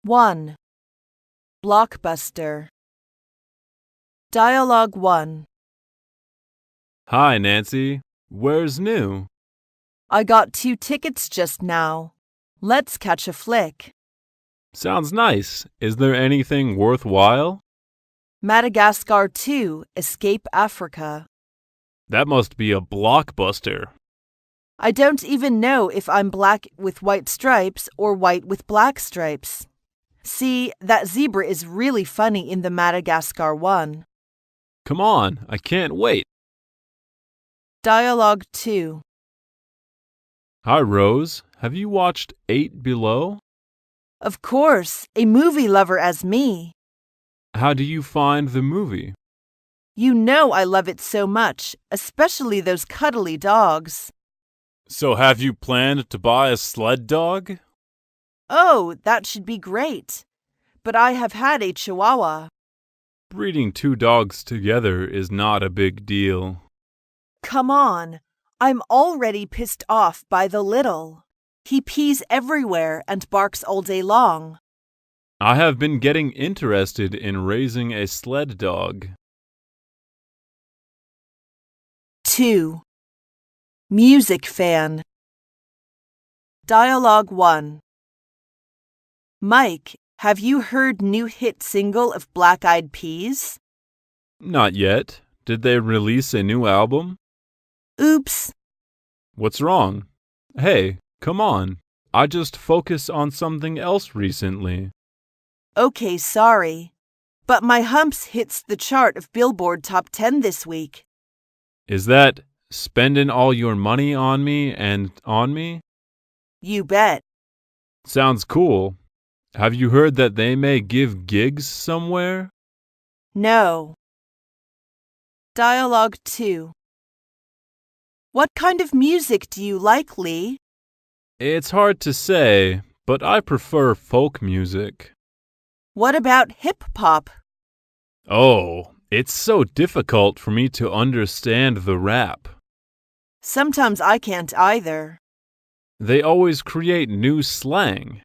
1. Blockbuster. Dialogue 1. Hi, Nancy. Where's new? I got 2 tickets just now. Let's catch a flick. Sounds nice. Is there anything worthwhile? Madagascar 2, Escape Africa. That must be a blockbuster. I don't even know if I'm black with white stripes or white with black stripes. See, that zebra is really funny in the Madagascar one. Come on, I can't wait. Dialogue 2. Hi, Rose. Have you watched 8 Below? Of course, a movie lover as me. How do you find the movie? You know I love it so much, especially those cuddly dogs. So have you planned to buy a sled dog? Oh, that should be great. But I have had a Chihuahua. Breeding 2 dogs together is not a big deal. Come on, I'm already pissed off by the little. He pees everywhere and barks all day long. I have been getting interested in raising a sled dog. 2. Music fan. Dialogue 1. Mike, have you heard new hit single of Black Eyed Peas? Not yet. Did they release a new album? Oops. What's wrong? Hey, come on. I just focused on something else recently. Okay, sorry. But my humps hits the chart of Billboard Top 10 this week. Is that spending all your money on me and on me? You bet. Sounds cool. Have you heard that they may give gigs somewhere? No. Dialogue 2. What kind of music do you like, Lee? It's hard to say, but I prefer folk music. What about hip-hop? Oh, it's so difficult for me to understand the rap. Sometimes I can't either. They always create new slang.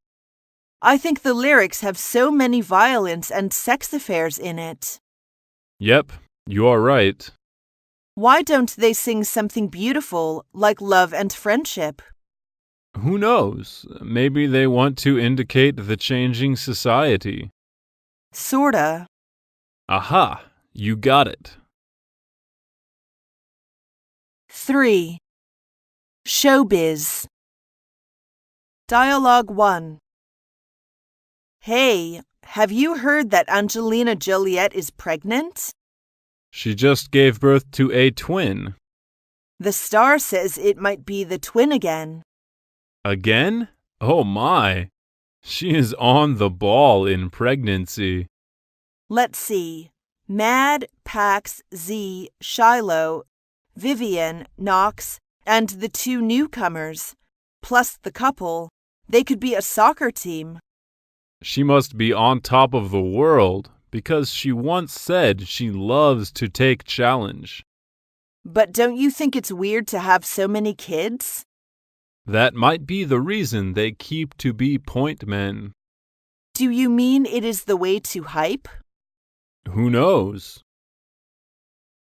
I think the lyrics have so many violence and sex affairs in it. Yep, you are right. Why don't they sing something beautiful like love and friendship? Who knows? Maybe they want to indicate the changing society. Sorta. Aha, you got it. 3. Showbiz. Dialogue 1. Hey, have you heard that Angelina Joliet is pregnant? She just gave birth to a twin. The Star says it might be the twin again. Again? Oh my. She is on the ball in pregnancy. Let's see. Mad, Pax, Z, Shiloh, Vivian, Knox, and the 2 newcomers, plus the couple. They could be a soccer team. She must be on top of the world because she once said she loves to take challenge. But don't you think it's weird to have so many kids? That might be the reason they keep to be point men. Do you mean it is the way to hype? Who knows?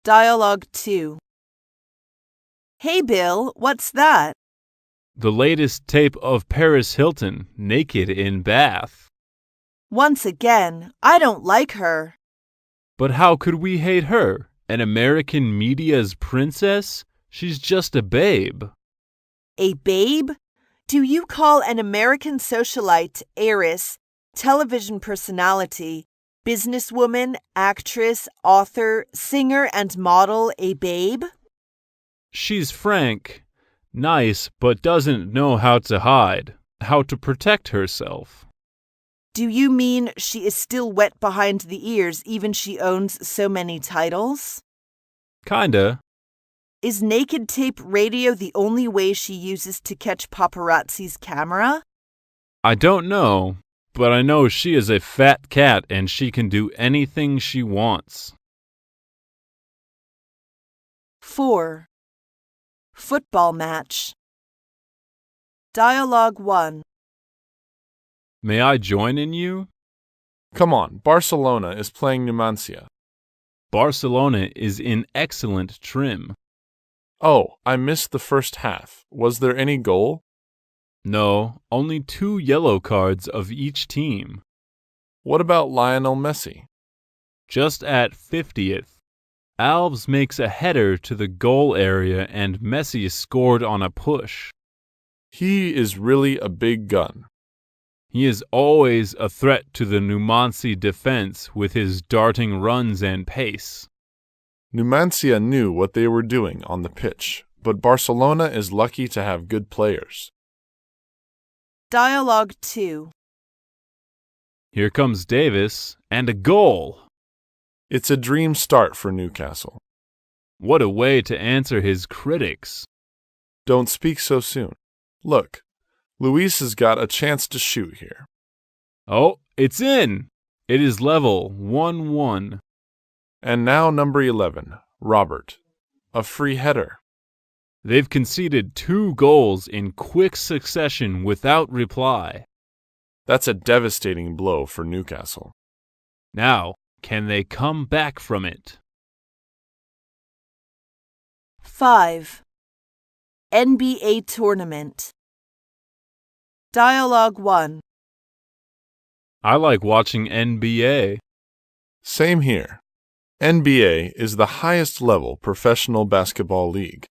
Dialogue 2. Hey Bill, what's that? The latest tape of Paris Hilton naked in bath. Once again, I don't like her. But how could we hate her? An American media's princess? She's just a babe. A babe? Do you call an American socialite, heiress, television personality, businesswoman, actress, author, singer, and model a babe? She's frank, nice, but doesn't know how to hide, how to protect herself. Do you mean she is still wet behind the ears even she owns so many titles? Kinda. Is naked tape radio the only way she uses to catch paparazzi's camera? I don't know, but I know she is a fat cat and she can do anything she wants. 4. Football match. Dialogue 1. May I join in you? Come on, Barcelona is playing Numancia. Barcelona is in excellent trim. Oh, I missed the first half. Was there any goal? No, only 2 yellow cards of each team. What about Lionel Messi? Just at 50th, Alves makes a header to the goal area and Messi scored on a push. He is really a big gun. He is always a threat to the Numancia defense with his darting runs and pace. Numancia knew what they were doing on the pitch, but Barcelona is lucky to have good players. Dialogue 2. Here comes Davis, and a goal! It's a dream start for Newcastle. What a way to answer his critics. Don't speak so soon. Look, Luis has got a chance to shoot here. Oh, it's in! It is level, 1-1. And now number 11, Robert. A free header. They've conceded 2 goals in quick succession without reply. That's a devastating blow for Newcastle. Now, can they come back from it? 5. NBA Tournament. Dialogue 1. I like watching NBA. Same here. NBA is the highest level professional basketball league.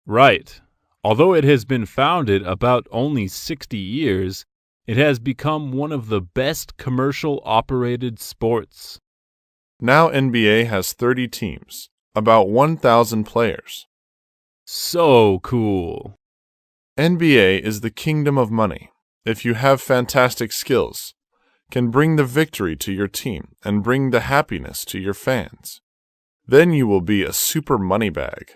Right. Although it has been founded about only 60 years, it has become one of the best commercial-operated sports. Now NBA has 30 teams, about 1,000 players. So cool. NBA is the kingdom of money. If you have fantastic skills, can bring the victory to your team and bring the happiness to your fans. Then you will be a super money bag.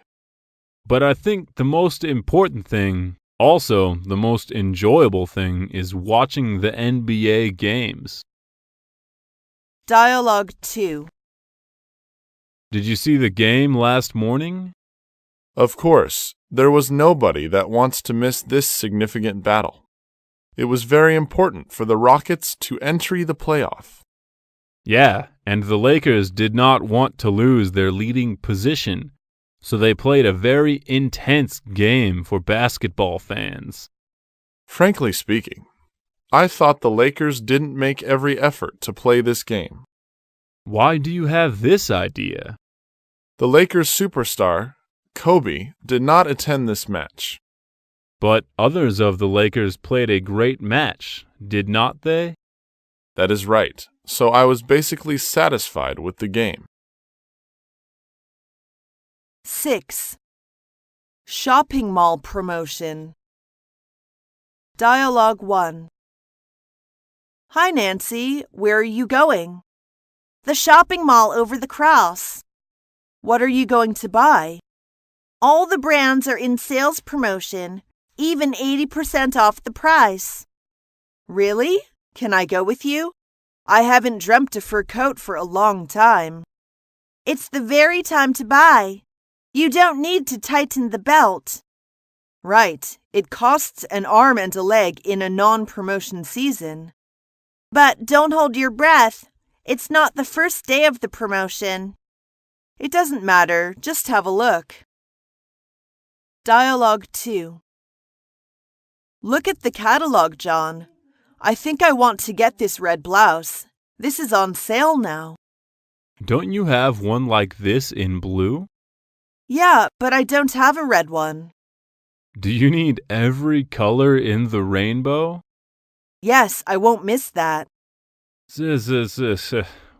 But I think the most important thing, also the most enjoyable thing, is watching the NBA games. Dialogue 2. Did you see the game last morning? Of course, there was nobody that wants to miss this significant battle. It was very important for the Rockets to enter the playoff. Yeah, and the Lakers did not want to lose their leading position, so they played a very intense game for basketball fans. Frankly speaking, I thought the Lakers didn't make every effort to play this game. Why do you have this idea? The Lakers superstar, Kobe, did not attend this match. But others of the Lakers played a great match, did not they? That is right, so I was basically satisfied with the game. 6. Shopping mall promotion. Dialogue 1. Hi, Nancy. Where are you going? The shopping mall over the cross. What are you going to buy? All the brands are in sales promotion, even 80% off the price. Really? Can I go with you? I haven't dreamt a fur coat for a long time. It's the very time to buy. You don't need to tighten the belt. Right, it costs an arm and a leg in a non-promotion season. But don't hold your breath. It's not the first day of the promotion. It doesn't matter, just have a look. Dialogue 2. Look at the catalog, John. I think I want to get this red blouse. This is on sale now. Don't you have one like this in blue? Yeah, but I don't have a red one. Do you need every color in the rainbow? Yes, I won't miss that.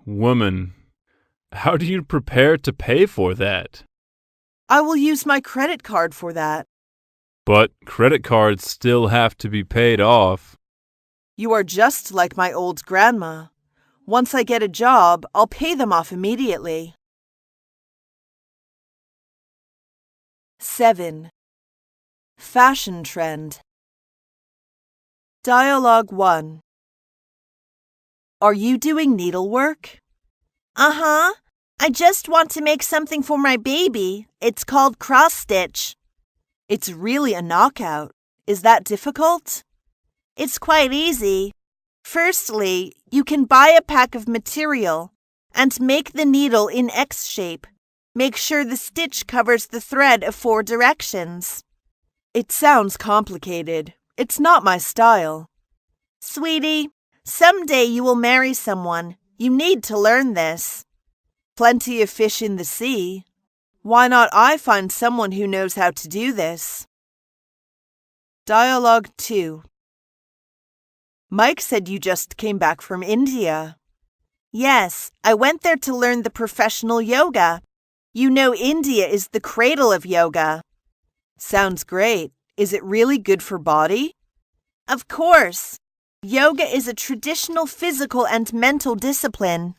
Woman, how do you prepare to pay for that? I will use my credit card for that. But credit cards still have to be paid off. You are just like my old grandma. Once I get a job, I'll pay them off immediately. 7. Fashion trend. Dialogue 1. Are you doing needlework? Uh-huh. I just want to make something for my baby. It's called cross-stitch. It's really a knockout. Is that difficult? It's quite easy. Firstly, you can buy a pack of material and make the needle in X shape. Make sure the stitch covers the thread of 4 directions. It sounds complicated. It's not my style. Sweetie, someday you will marry someone. You need to learn this. Plenty of fish in the sea. Why not I find someone who knows how to do this? Dialogue 2. Mike said you just came back from India. Yes, I went there to learn the professional yoga. You know India is the cradle of yoga. Sounds great. Is it really good for body? Of course. Yoga is a traditional physical and mental discipline.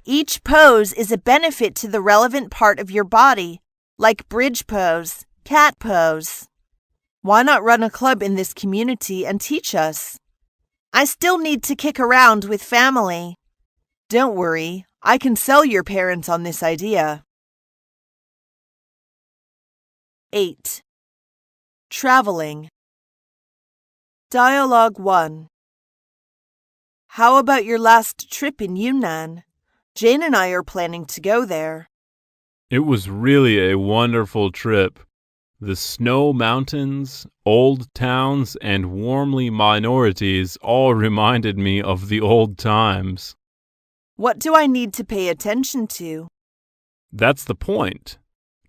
Each pose is a benefit to the relevant part of your body, like bridge pose, cat pose. Why not run a club in this community and teach us? I still need to kick around with family. Don't worry, I can sell your parents on this idea. 8. Traveling. Dialogue 1. How about your last trip in Yunnan? Jane and I are planning to go there. It was really a wonderful trip. The snow mountains, old towns, and warmly minorities all reminded me of the old times. What do I need to pay attention to? That's the point.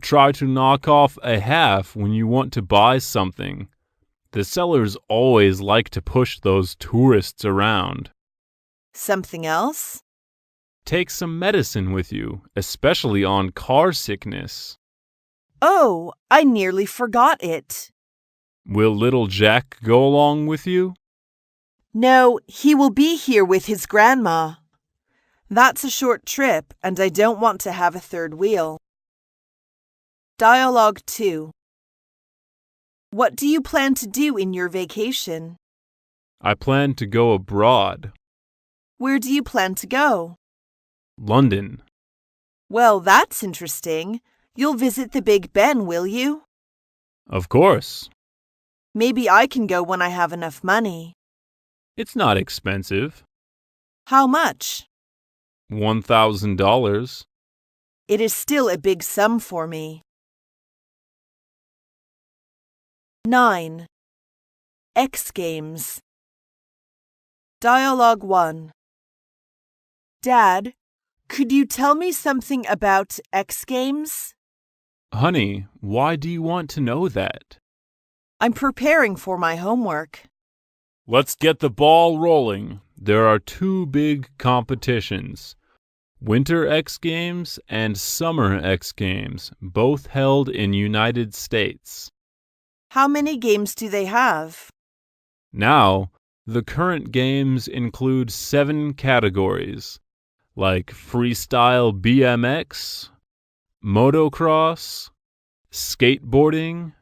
Try to knock off a half when you want to buy something. The sellers always like to push those tourists around. Something else? Take some medicine with you, especially on car sickness. Oh, I nearly forgot it. Will little Jack go along with you? No, he will be here with his grandma. That's a short trip, and I don't want to have a third wheel. Dialogue 2. What do you plan to do in your vacation? I plan to go abroad. Where do you plan to go? London. Well, that's interesting. You'll visit the Big Ben, will you? Of course. Maybe I can go when I have enough money. It's not expensive. How much? $1,000. It is still a big sum for me. 9. X Games. Dialogue 1. Dad, could you tell me something about X Games? Honey, why do you want to know that? I'm preparing for my homework. Let's get the ball rolling. There are 2 big competitions. Winter X Games and Summer X Games, both held in United States. How many games do they have? Now, the current games include 7 categories, like freestyle BMX, motocross, skateboarding,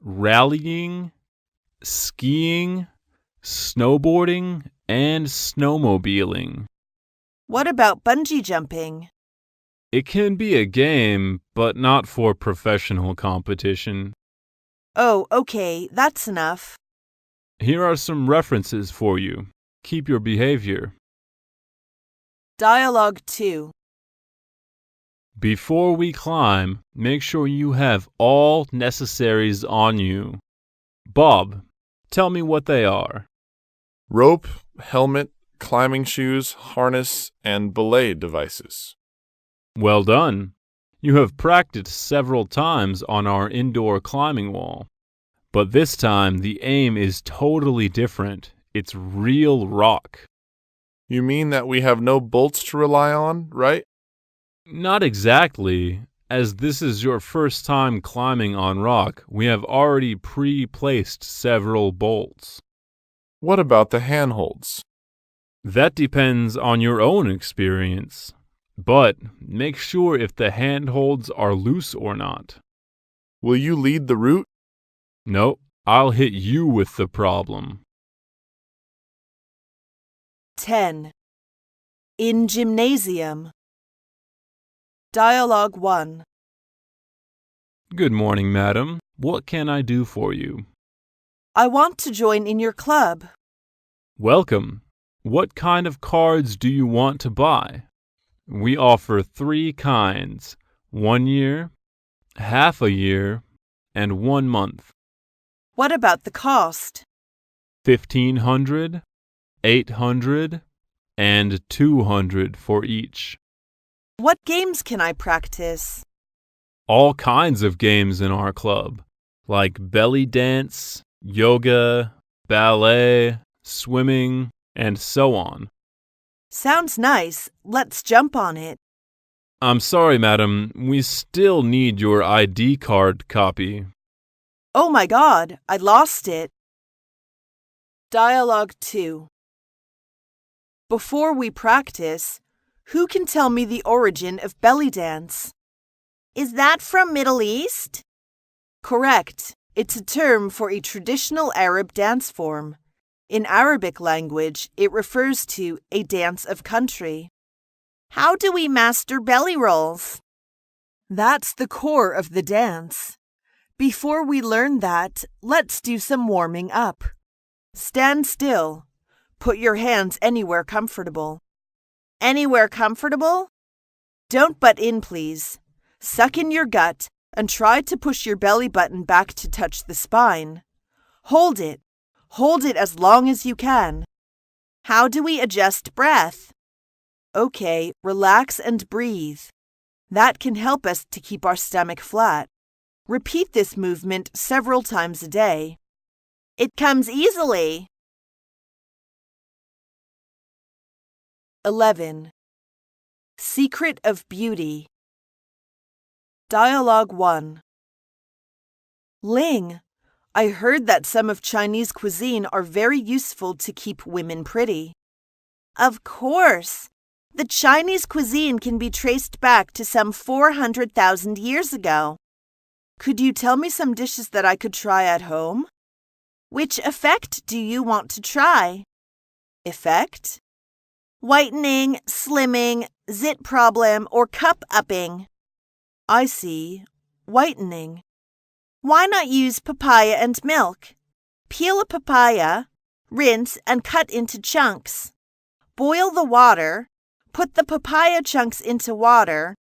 rallying, skiing, snowboarding, and snowmobiling. What about bungee jumping? It can be a game, but not for professional competition. Oh, okay, that's enough. Here are some references for you. Keep your behavior. Dialogue 2. Before we climb, make sure you have all necessaries on you. Bob, tell me what they are. Rope, helmet, climbing shoes, harness, and belay devices. Well done. You have practiced several times on our indoor climbing wall. But this time, the aim is totally different. It's real rock. You mean that we have no bolts to rely on, right? Not exactly. As this is your first time climbing on rock, we have already pre-placed several bolts. What about the handholds? That depends on your own experience. But make sure if the handholds are loose or not. Will you lead the route? No, I'll hit you with the problem. 10. In gymnasium. Dialogue 1. Good morning, madam. What can I do for you? I want to join in your club. Welcome. What kind of cards do you want to buy? We offer 3 kinds: 1 year, half a year, and 1 month. What about the cost? $1,500, $800, and $200 for each. What games can I practice? All kinds of games in our club, like belly dance, yoga, ballet, swimming, and so on. Sounds nice. Let's jump on it. I'm sorry, madam, we still need your ID card copy. Oh my God, I lost it. Dialogue 2. Before we practice, who can tell me the origin of belly dance? Is that from Middle East? Correct. It's a term for a traditional Arab dance form. In Arabic language, it refers to a dance of country. How do we master belly rolls? That's the core of the dance. Before we learn that, let's do some warming up. Stand still. Put your hands anywhere comfortable. Anywhere comfortable? Don't butt in, please. Suck in your gut and try to push your belly button back to touch the spine. Hold it. Hold it as long as you can. How do we adjust breath? Okay, relax and breathe. That can help us to keep our stomach flat. Repeat this movement several times a day. It comes easily. 11. Secret of Beauty. Dialogue 1. Ling, I heard that some of Chinese cuisine are very useful to keep women pretty. Of course. The Chinese cuisine can be traced back to some 400,000 years ago. Could you tell me some dishes that I could try at home? Which effect do you want to try? Effect? Whitening, slimming, zit problem, or cup upping. I see. Whitening. Why not use papaya and milk? Peel a papaya, rinse, and cut into chunks. Boil the water. Put the papaya chunks into water.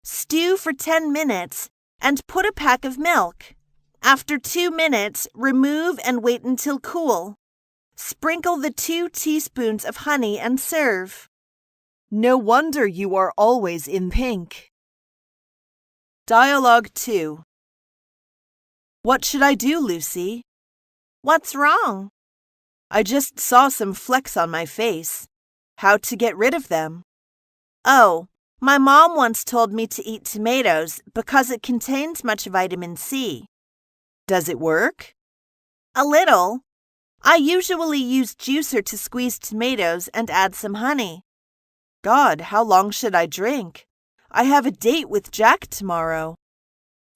Stew for 10 minutes and put a pack of milk. After 2 minutes, remove and wait until cool. Sprinkle the 2 teaspoons of honey and serve. No wonder you are always in pink. Dialogue 2. What should I do, Lucy? What's wrong? I just saw some flecks on my face. How to get rid of them? Oh, my mom once told me to eat tomatoes because it contains much vitamin C. Does it work? A little. I usually use juicer to squeeze tomatoes and add some honey. God, how long should I drink? I have a date with Jack tomorrow.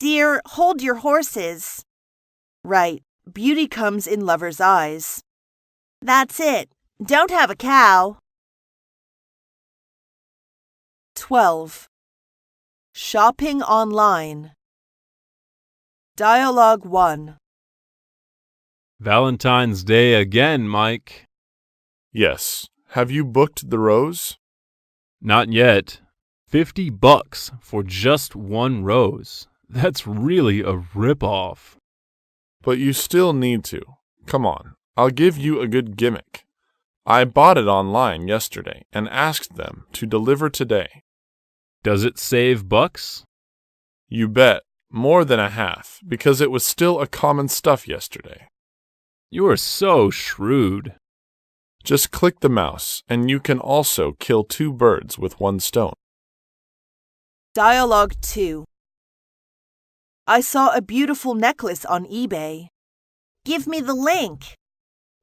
Dear, hold your horses. Right, beauty comes in lovers' eyes. That's it. Don't have a cow. 12. Shopping online. Dialogue 1. Valentine's Day again, Mike. Yes. Have you booked the rose? Not yet. $50 for just 1 rose. That's really a rip-off. But you still need to. Come on, I'll give you a good gimmick. I bought it online yesterday and asked them to deliver today. Does it save bucks? You bet. More than a half, because it was still a common stuff yesterday. You are so shrewd. Just click the mouse, and you can also kill 2 birds with 1 stone. Dialogue 2. I saw a beautiful necklace on eBay. Give me the link.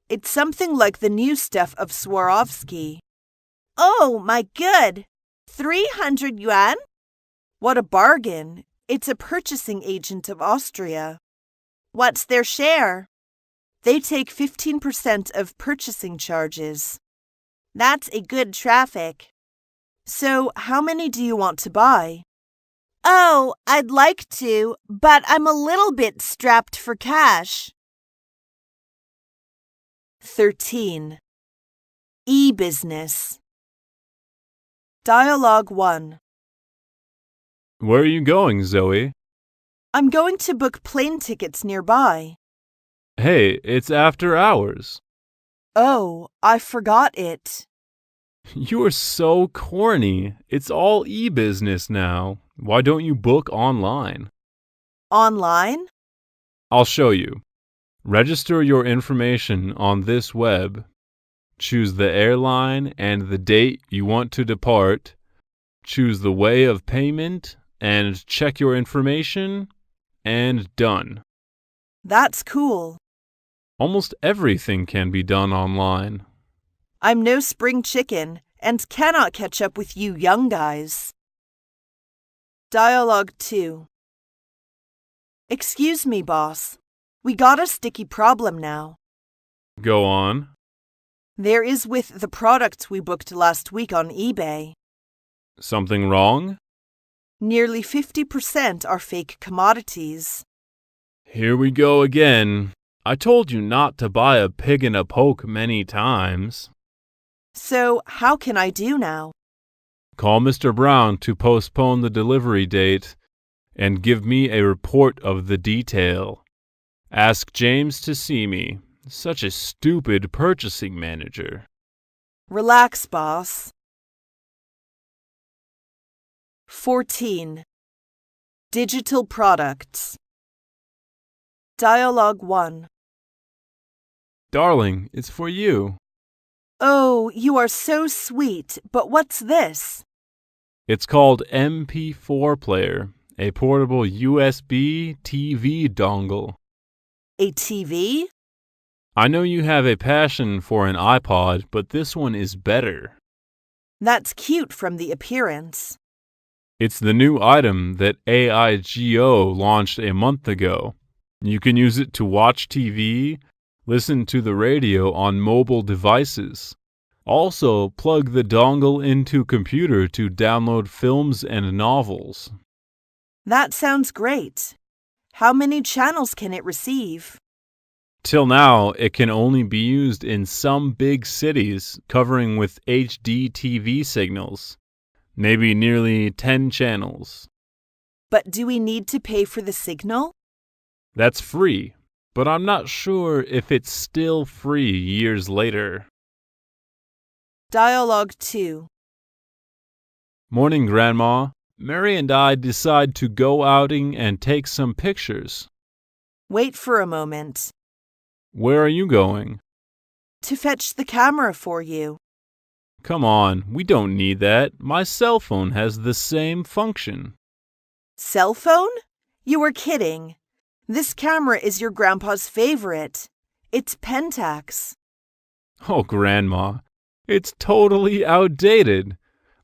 It's something like the new stuff of Swarovski. Oh, my good! 300 yuan? What a bargain! It's a purchasing agent of Austria. What's their share? They take 15% of purchasing charges. That's a good traffic. So, how many do you want to buy? Oh, I'd like to, but I'm a little bit strapped for cash. 13. E-business. Dialogue 1. Where are you going, Zoe? I'm going to book plane tickets nearby. Hey, it's after hours. Oh, I forgot it. You're so corny. It's all e-business now. Why don't you book online? Online? I'll show you. Register your information on this web. Choose the airline and the date you want to depart. Choose the way of payment and check your information, and done. That's cool. Almost everything can be done online. I'm no spring chicken and cannot catch up with you young guys. Dialogue 2. Excuse me, boss. We got a sticky problem now. Go on. There is with the products we booked last week on eBay. Something wrong? Nearly 50% are fake commodities. Here we go again. I told you not to buy a pig in a poke many times. So, how can I do now? Call Mr. Brown to postpone the delivery date and give me a report of the detail. Ask James to see me. Such a stupid purchasing manager. Relax, boss. 14. Digital products. Dialogue 1. Darling, it's for you. Oh, you are so sweet, but what's this? It's called MP4 Player, a portable USB TV dongle. A TV? I know you have a passion for an iPod, but this one is better. That's cute from the appearance. It's the new item that AIGO launched a month ago. You can use it to watch TV, listen to the radio on mobile devices. Also, plug the dongle into computer to download films and novels. That sounds great. How many channels can it receive? Till now, it can only be used in some big cities covering with HD TV signals. Maybe nearly 10 channels. But do we need to pay for the signal? That's free, but I'm not sure if it's still free years later. Dialogue 2. Morning, Grandma. Mary and I decide to go outing and take some pictures. Wait for a moment. Where are you going? To fetch the camera for you. Come on, we don't need that. My cell phone has the same function. Cell phone? You were kidding. This camera is your grandpa's favorite. It's Pentax. Oh, Grandma, it's totally outdated.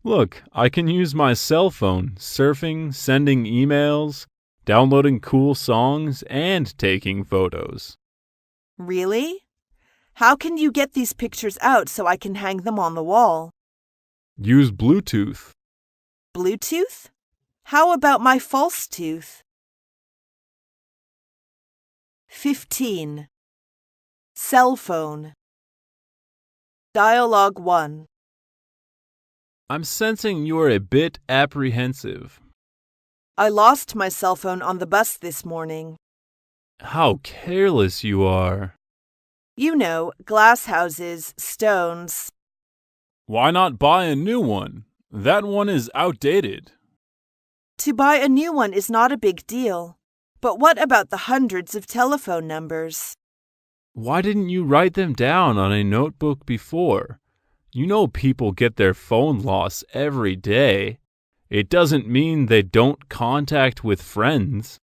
Look, I can use my cell phone, surfing, sending emails, downloading cool songs, and taking photos. Really? How can you get these pictures out so I can hang them on the wall? Use Bluetooth. Bluetooth? How about my false tooth? 15. Cell phone. Dialogue 1. I'm sensing you're a bit apprehensive. I lost my cell phone on the bus this morning. How careless you are. You know, glass houses, stones. Why not buy a new one? That one is outdated. To buy a new one is not a big deal. But what about the hundreds of telephone numbers? Why didn't you write them down on a notebook before? You know people get their phone lost every day. It doesn't mean they don't contact with friends.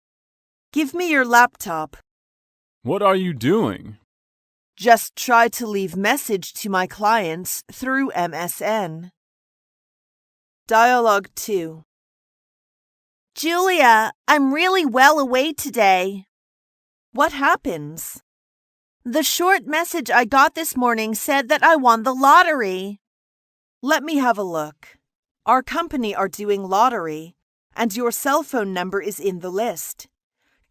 Give me your laptop. What are you doing? Just try to leave message to my clients through MSN. Dialogue 2. Julia, I'm really well away today. What happens? The short message I got this morning said that I won the lottery. Let me have a look. Our company are doing lottery, and your cell phone number is in the list.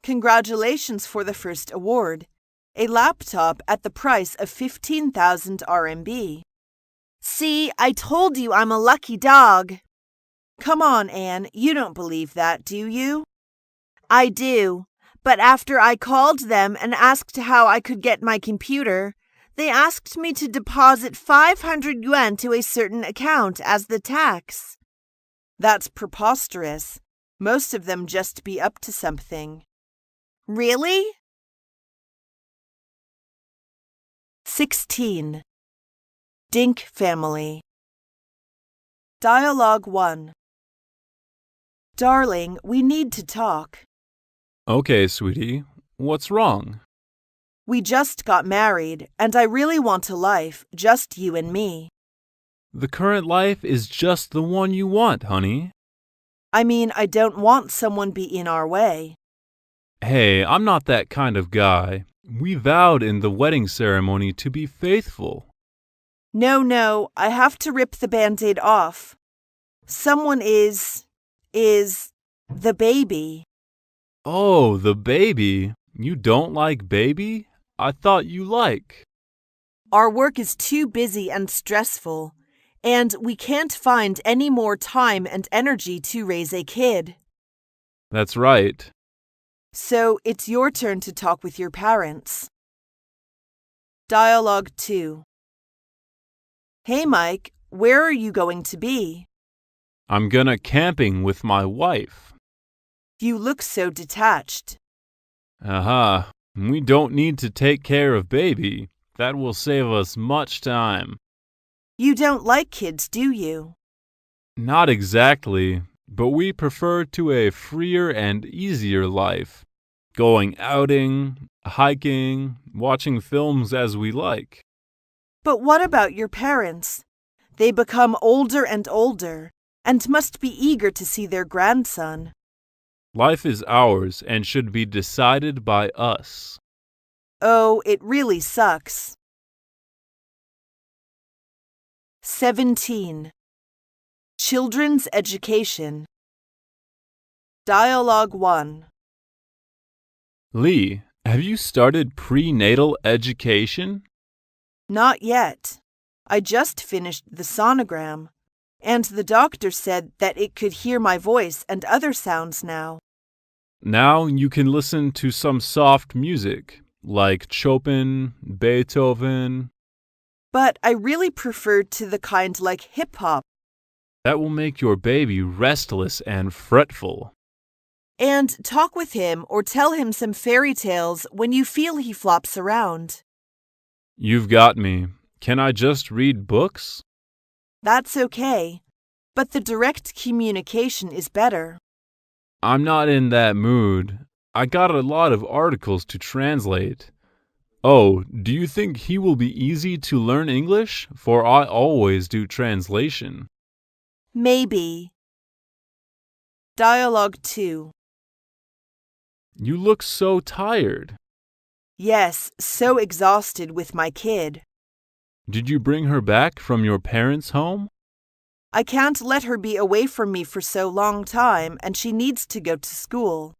Congratulations for the first award, a laptop at the price of 15,000 RMB. See, I told you I'm a lucky dog. Come on, Anne, you don't believe that, do you? I do, but after I called them and asked how I could get my computer, they asked me to deposit 500 yuan to a certain account as the tax. That's preposterous. Most of them just be up to something. Really? 16. Dink Family. Dialogue 1. Darling, we need to talk. Okay, sweetie. What's wrong? We just got married, and I really want a life, just you and me. The current life is just the one you want, honey. I mean, I don't want someone be in our way. Hey, I'm not that kind of guy. We vowed in the wedding ceremony to be faithful. No, I have to rip the Band-Aid off. Someone is the baby. Oh, the baby. You don't like baby? I thought you like. Our work is too busy and stressful, and we can't find any more time and energy to raise a kid. That's right. So it's your turn to talk with your parents. Dialogue 2. Hey, Mike, where are you going to be? I'm gonna camping with my wife. You look so detached. Aha. We don't need to take care of baby. That will save us much time. You don't like kids, do you? Not exactly, but we prefer to a freer and easier life. Going outing, hiking, watching films as we like. But what about your parents? They become older and older, and must be eager to see their grandson. Life is ours and should be decided by us. Oh, it really sucks. 17. Children's Education. Dialogue 1. Lee, have you started prenatal education? Not yet. I just finished the sonogram, and the doctor said that it could hear my voice and other sounds now. Now you can listen to some soft music, like Chopin, Beethoven. But I really preferred to the kind like hip-hop. That will make your baby restless and fretful. And talk with him or tell him some fairy tales when you feel he flops around. You've got me. Can I just read books? That's okay, but the direct communication is better. I'm not in that mood. I got a lot of articles to translate. Oh, do you think he will be easy to learn English? For I always do translation. Maybe. Dialogue 2. You look so tired. Yes, so exhausted with my kid. Did you bring her back from your parents' home? I can't let her be away from me for so long time, and she needs to go to school.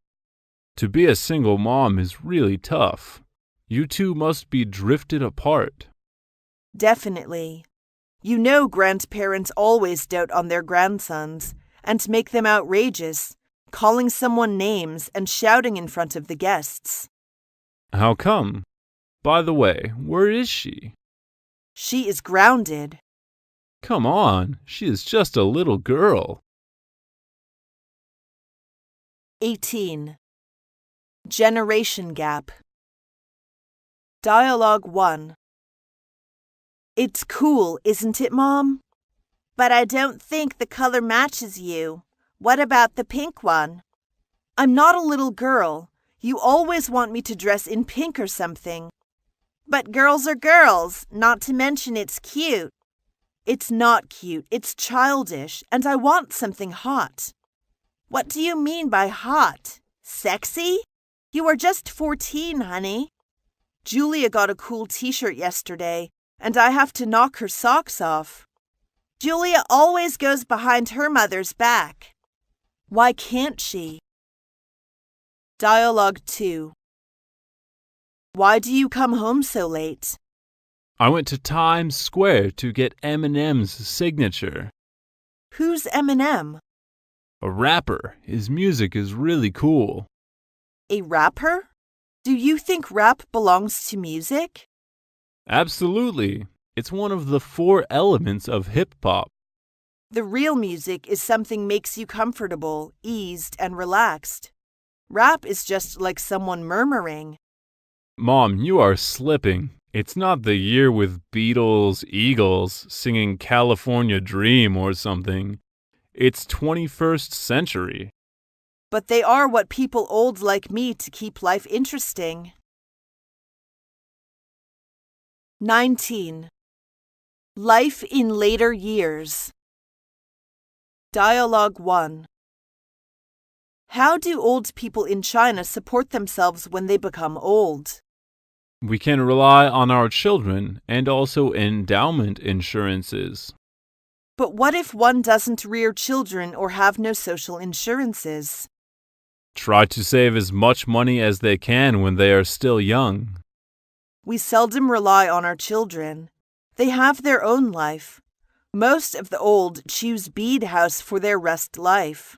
To be a single mom is really tough. You two must be drifted apart. Definitely. You know grandparents always dote on their grandsons and make them outrageous, calling someone names and shouting in front of the guests. How come? By the way, where is she? She is grounded. Come on, she is just a little girl. 18. Generation Gap. Dialogue 1. It's cool, isn't it, Mom? But I don't think the color matches you. What about the pink one? I'm not a little girl. You always want me to dress in pink or something. But girls are girls, not to mention it's cute. It's not cute, it's childish, and I want something hot. What do you mean by hot? Sexy? You are just 14, honey. Julia got a cool t-shirt yesterday, and I have to knock her socks off. Julia always goes behind her mother's back. Why can't she? Dialogue 2. Why do you come home so late? I went to Times Square to get Eminem's signature. Who's Eminem? A rapper. His music is really cool. A rapper? Do you think rap belongs to music? Absolutely. It's one of the 4 elements of hip-hop. The real music is something makes you comfortable, eased, and relaxed. Rap is just like someone murmuring. Mom, you are slipping. It's not the year with Beatles, Eagles singing California Dream or something. It's 21st century. But they are what people old like me to keep life interesting. 19. Life in later years. Dialogue 1. How do old people in China support themselves when they become old? We can rely on our children and also endowment insurances. But what if one doesn't rear children or have no social insurances? Try to save as much money as they can when they are still young. We seldom rely on our children. They have their own life. Most of the old choose bead house for their rest life.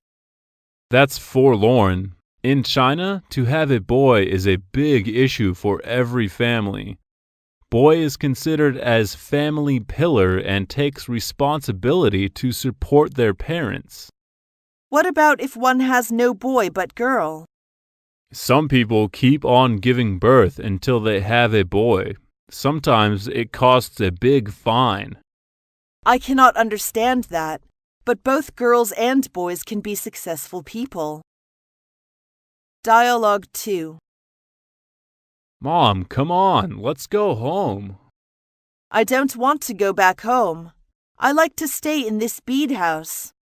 That's forlorn. In China, to have a boy is a big issue for every family. Boy is considered as family pillar and takes responsibility to support their parents. What about if one has no boy but girl? Some people keep on giving birth until they have a boy. Sometimes it costs a big fine. I cannot understand that, but both girls and boys can be successful people. Dialogue 2. Mom, come on, let's go home. I don't want to go back home. I like to stay in this bead house.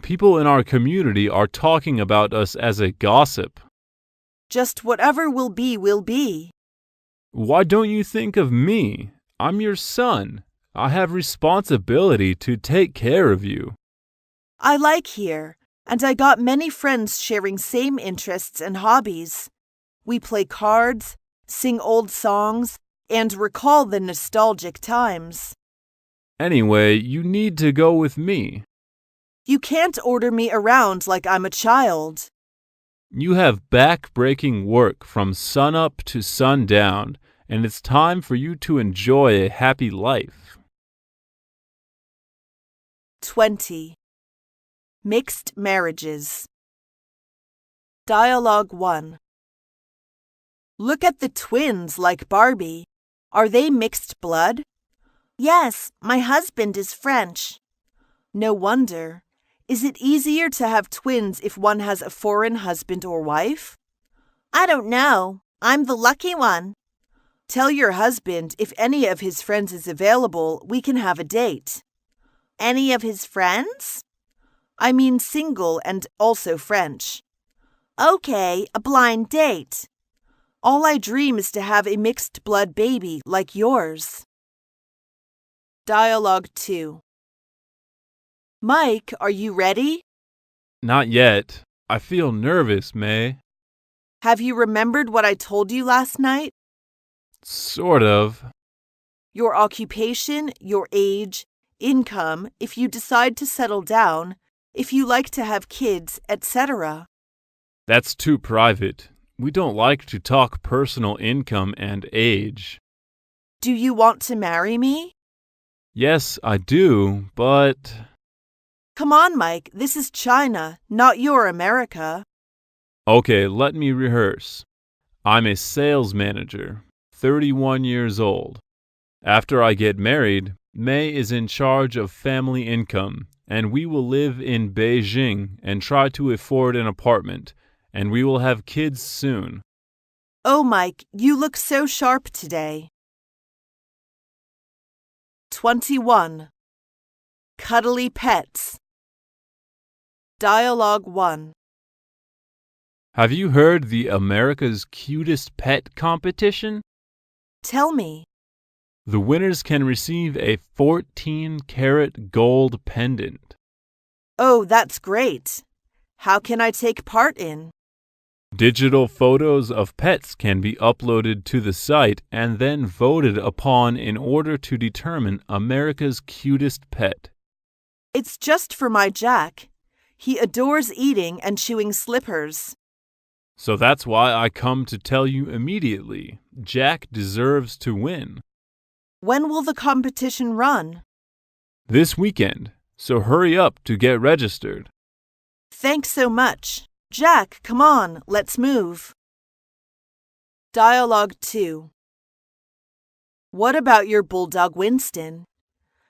People in our community are talking about us as a gossip. Just whatever will be, will be. Why don't you think of me? I'm your son. I have responsibility to take care of you. I like here, and I got many friends sharing same interests and hobbies. We play cards, sing old songs, and recall the nostalgic times. Anyway, you need to go with me. You can't order me around like I'm a child. You have back-breaking work from sunup to sundown, and it's time for you to enjoy a happy life. 20. Mixed marriages. Dialogue 1. Look at the twins like Barbie. Are they mixed blood? Yes, my husband is French. No wonder. Is it easier to have twins if one has a foreign husband or wife? I don't know. I'm the lucky one. Tell your husband if any of his friends is available, we can have a date. Any of his friends? I mean single and also French. Okay, a blind date. All I dream is to have a mixed blood baby like yours. Dialogue 2. Mike, are you ready? Not yet. I feel nervous, May. Have you remembered what I told you last night? Sort of. Your occupation, your age, income, if you decide to settle down, if you like to have kids, etc. That's too private. We don't like to talk personal income and age. Do you want to marry me? Yes, I do, but... Come on, Mike. This is China, not your America. Okay, let me rehearse. I'm a sales manager, 31 years old. After I get married, May is in charge of family income, and we will live in Beijing and try to afford an apartment, and we will have kids soon. Oh, Mike, you look so sharp today. 21. Cuddly pets. Dialogue 1. Have you heard the America's Cutest Pet competition? Tell me. The winners can receive a 14-karat gold pendant. Oh, that's great. How can I take part in? Digital photos of pets can be uploaded to the site and then voted upon in order to determine America's cutest pet. It's just for my Jack. He adores eating and chewing slippers. So that's why I come to tell you immediately. Jack deserves to win. When will the competition run? This weekend, so hurry up to get registered. Thanks so much. Jack, come on, let's move. Dialogue 2. What about your bulldog Winston?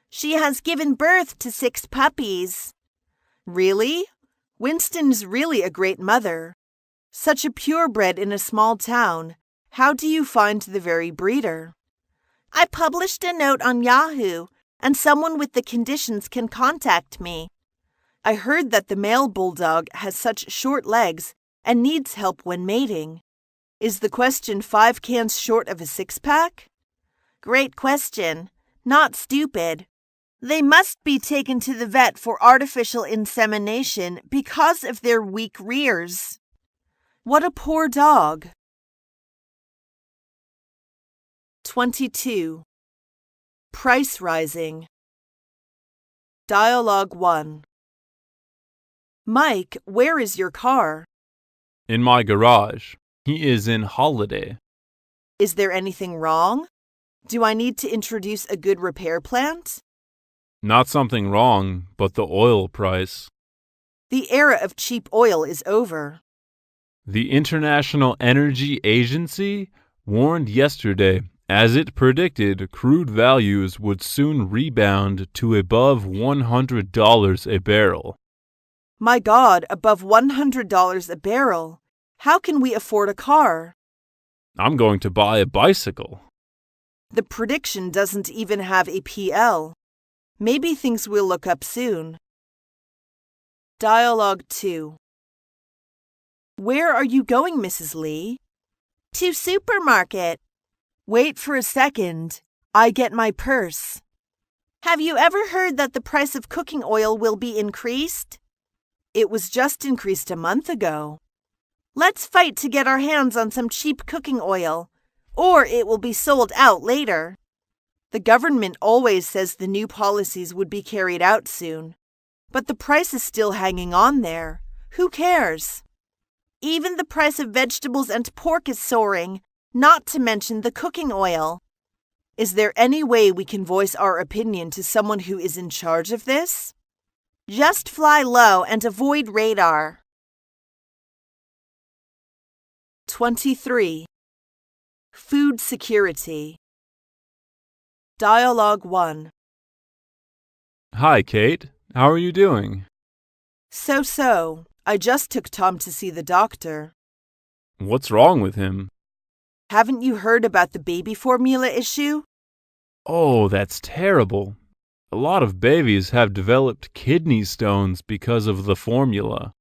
She has given birth to 6 puppies. Really? Winston's really a great mother. Such a purebred in a small town. How do you find the very breeder? I published a note on Yahoo, and someone with the conditions can contact me. I heard that the male bulldog has such short legs and needs help when mating. Is the question 5 cans short of a 6-pack? Great question. Not stupid. They must be taken to the vet for artificial insemination because of their weak rears. What a poor dog. 22. Price rising. Dialogue 1. Mike, where is your car? In my garage. He is in holiday. Is there anything wrong? Do I need to introduce a good repair plant? Not something wrong, but the oil price. The era of cheap oil is over. The International Energy Agency warned yesterday, as it predicted crude values would soon rebound to above $100 a barrel. My God, above $100 a barrel. How can we afford a car? I'm going to buy a bicycle. The prediction doesn't even have a PL. Maybe things will look up soon. Dialogue 2. Where are you going, Mrs. Lee? To supermarket. Wait for a second. I get my purse. Have you ever heard that the price of cooking oil will be increased? It was just increased a month ago. Let's fight to get our hands on some cheap cooking oil, or it will be sold out later. The government always says the new policies would be carried out soon, but the price is still hanging on there. Who cares? Even the price of vegetables and pork is soaring, not to mention the cooking oil. Is there any way we can voice our opinion to someone who is in charge of this? Just fly low and avoid radar. 23. Food security. Dialogue 1. Hi, Kate. How are you doing? So. I just took Tom to see the doctor. What's wrong with him? Haven't you heard about the baby formula issue? Oh, that's terrible. A lot of babies have developed kidney stones because of the formula.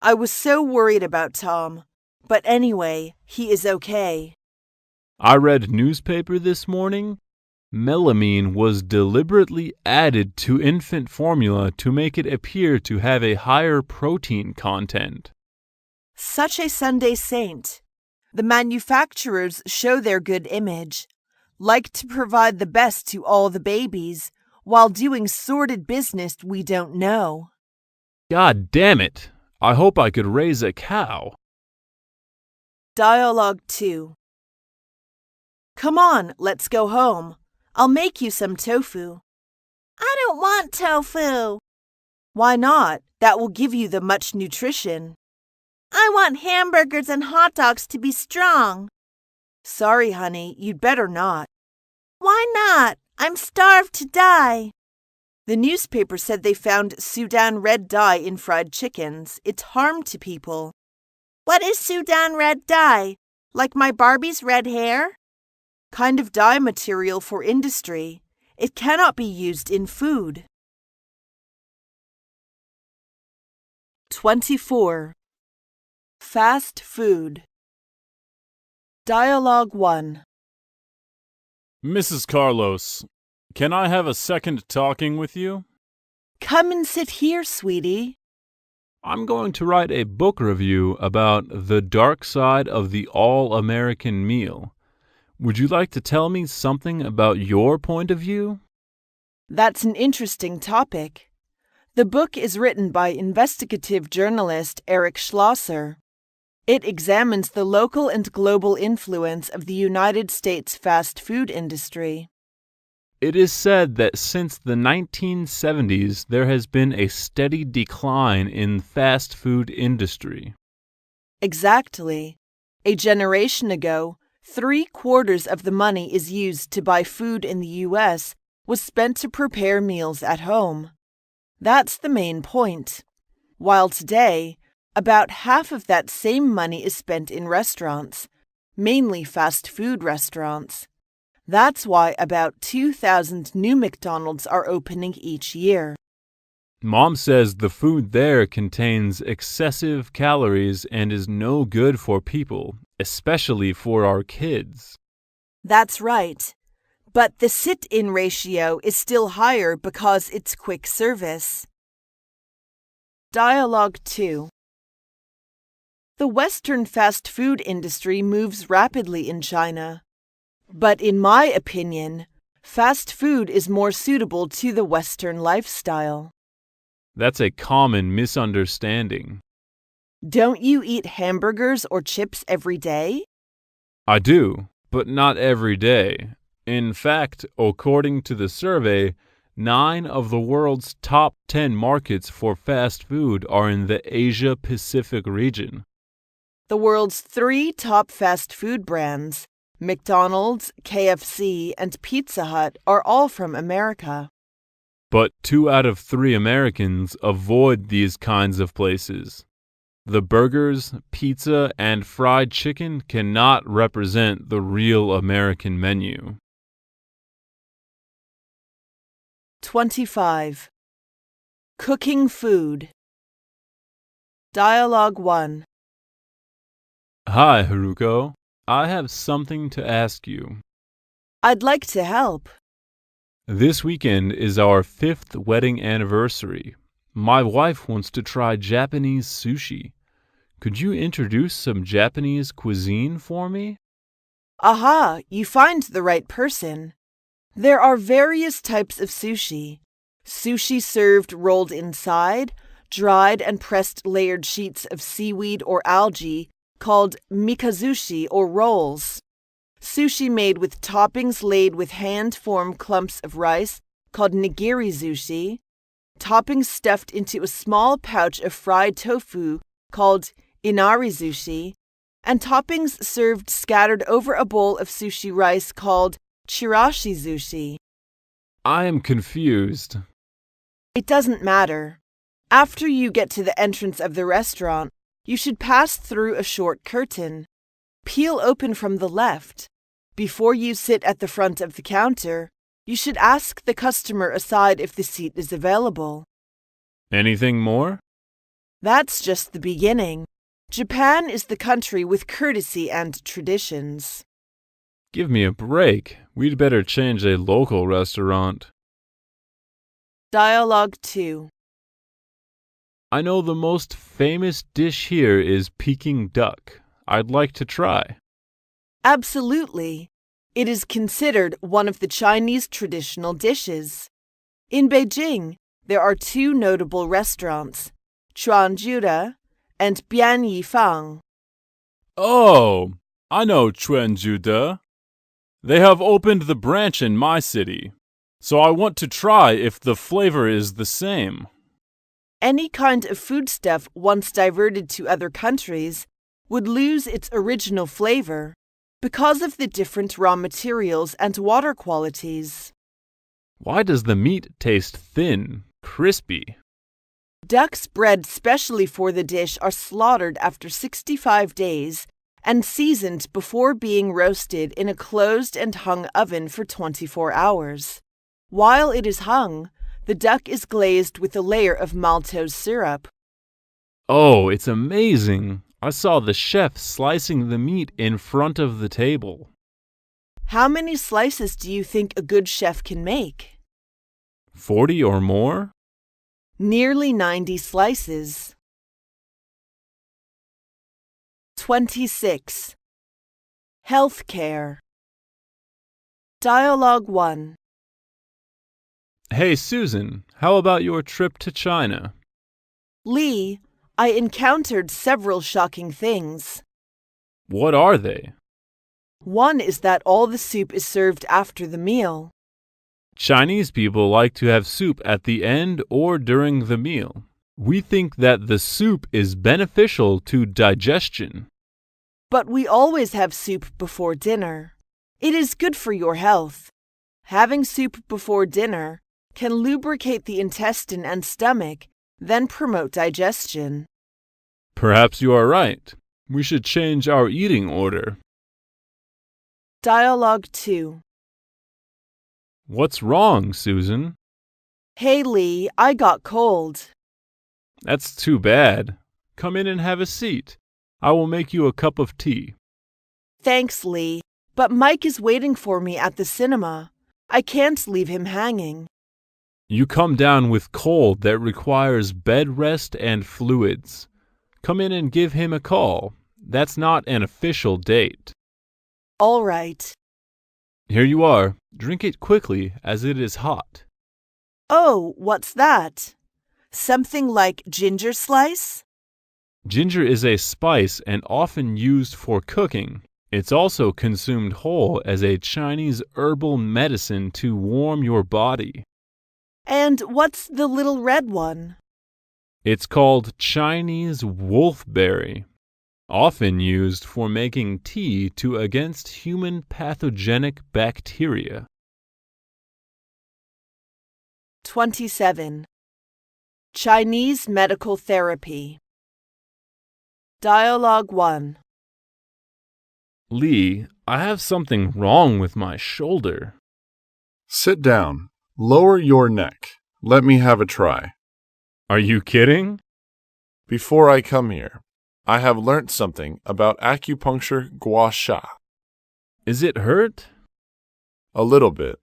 I was so worried about Tom. But anyway, he is okay. I read newspaper this morning. Melamine was deliberately added to infant formula to make it appear to have a higher protein content. Such a Sunday saint. The manufacturers show their good image, like to provide the best to all the babies, while doing sordid business we don't know. God damn it! I hope I could raise a cow. Dialogue 2. Come on, let's go home. I'll make you some tofu. I don't want tofu. Why not? That will give you the much nutrition. I want hamburgers and hot dogs to be strong. Sorry, honey, you'd better not. Why not? I'm starved to die. The newspaper said they found Sudan red dye in fried chickens. It's harm to people. What is Sudan red dye? Like my Barbie's red hair? Kind of dye material for industry. It cannot be used in food. 24. Fast food. Dialogue 1. Mrs. Carlos, can I have a second talking with you? Come and sit here, sweetie. I'm going to write a book review about the dark side of the all-American meal. Would you like to tell me something about your point of view? That's an interesting topic. The book is written by investigative journalist Eric Schlosser. It examines the local and global influence of the United States fast food industry. It is said that since the 1970s, there has been a steady decline in fast food industry. Exactly. A generation ago, 3/4 of the money is used to buy food in the U.S. was spent to prepare meals at home. That's the main point. While today, about half of that same money is spent in restaurants, mainly fast food restaurants. That's why about 2,000 new McDonald's are opening each year. Mom says the food there contains excessive calories and is no good for people, especially for our kids. That's right. But the sit-in ratio is still higher because it's quick service. Dialogue 2. The Western fast food industry moves rapidly in China. But in my opinion, fast food is more suitable to the Western lifestyle. That's a common misunderstanding. Don't you eat hamburgers or chips every day? I do, but not every day. In fact, according to the survey, 9 of the world's top 10 markets for fast food are in the Asia-Pacific region. The world's 3 top fast food brands, McDonald's, KFC, and Pizza Hut, are all from America. But 2 out of 3 Americans avoid these kinds of places. The burgers, pizza, and fried chicken cannot represent the real American menu. 25. Cooking food. Dialogue 1. Hi, Haruko. I have something to ask you. I'd like to help. This weekend is our 5th wedding anniversary. My wife wants to try Japanese sushi. Could you introduce some Japanese cuisine for me? Aha, you find the right person. There are various types of sushi. Sushi served rolled inside, dried and pressed layered sheets of seaweed or algae called mikazushi or rolls. Sushi made with toppings laid with hand-formed clumps of rice called nigiri sushi. Toppings stuffed into a small pouch of fried tofu called inari sushi. And toppings served scattered over a bowl of sushi rice called chirashi sushi. I am confused. It doesn't matter. After you get to the entrance of the restaurant, you should pass through a short curtain. Peel open from the left. Before you sit at the front of the counter, you should ask the customer aside if the seat is available. Anything more? That's just the beginning. Japan is the country with courtesy and traditions. Give me a break. We'd better change a local restaurant. Dialogue 2. I know the most famous dish here is Peking duck. I'd like to try. Absolutely. It is considered one of the Chinese traditional dishes. In Beijing, there are 2 notable restaurants, Chuanjuda and Bian Yifang. Oh, I know Chuanjuda. They have opened the branch in my city, so I want to try if the flavor is the same. Any kind of foodstuff once diverted to other countries would lose its original flavor because of the different raw materials and water qualities. Why does the meat taste thin, crispy? Ducks bred specially for the dish are slaughtered after 65 days and seasoned before being roasted in a closed and hung oven for 24 hours. While it is hung, the duck is glazed with a layer of maltose syrup. Oh, it's amazing. I saw the chef slicing the meat in front of the table. How many slices do you think a good chef can make? 40 or more? Nearly 90 slices. 26. Healthcare. Dialogue 1. Hey, Susan, how about your trip to China? Lee, I encountered several shocking things. What are they? One is that all the soup is served after the meal. Chinese people like to have soup at the end or during the meal. We think that the soup is beneficial to digestion. But we always have soup before dinner. It is good for your health. Having soup before dinner can lubricate the intestine and stomach, then promote digestion. Perhaps you are right. We should change our eating order. Dialogue 2. What's wrong, Susan? Hey Lee, I got cold. That's too bad. Come in and have a seat. I will make you a cup of tea. Thanks, Lee, but Mike is waiting for me at the cinema. I can't leave him hanging. You come down with cold that requires bed rest and fluids. Come in and give him a call. That's not an official date. All right. Here you are. Drink it quickly, as it is hot. Oh, what's that? Something like ginger slice? Ginger is a spice and often used for cooking. It's also consumed whole as a Chinese herbal medicine to warm your body. And what's the little red one? It's called Chinese wolfberry, often used for making tea to against human pathogenic bacteria. 27. Chinese medical therapy. Dialogue 1. Lee, I have something wrong with my shoulder. Sit down. Lower your neck. Let me have a try. Are you kidding? Before I come here, I have learnt something about acupuncture gua sha. Is it hurt? A little bit.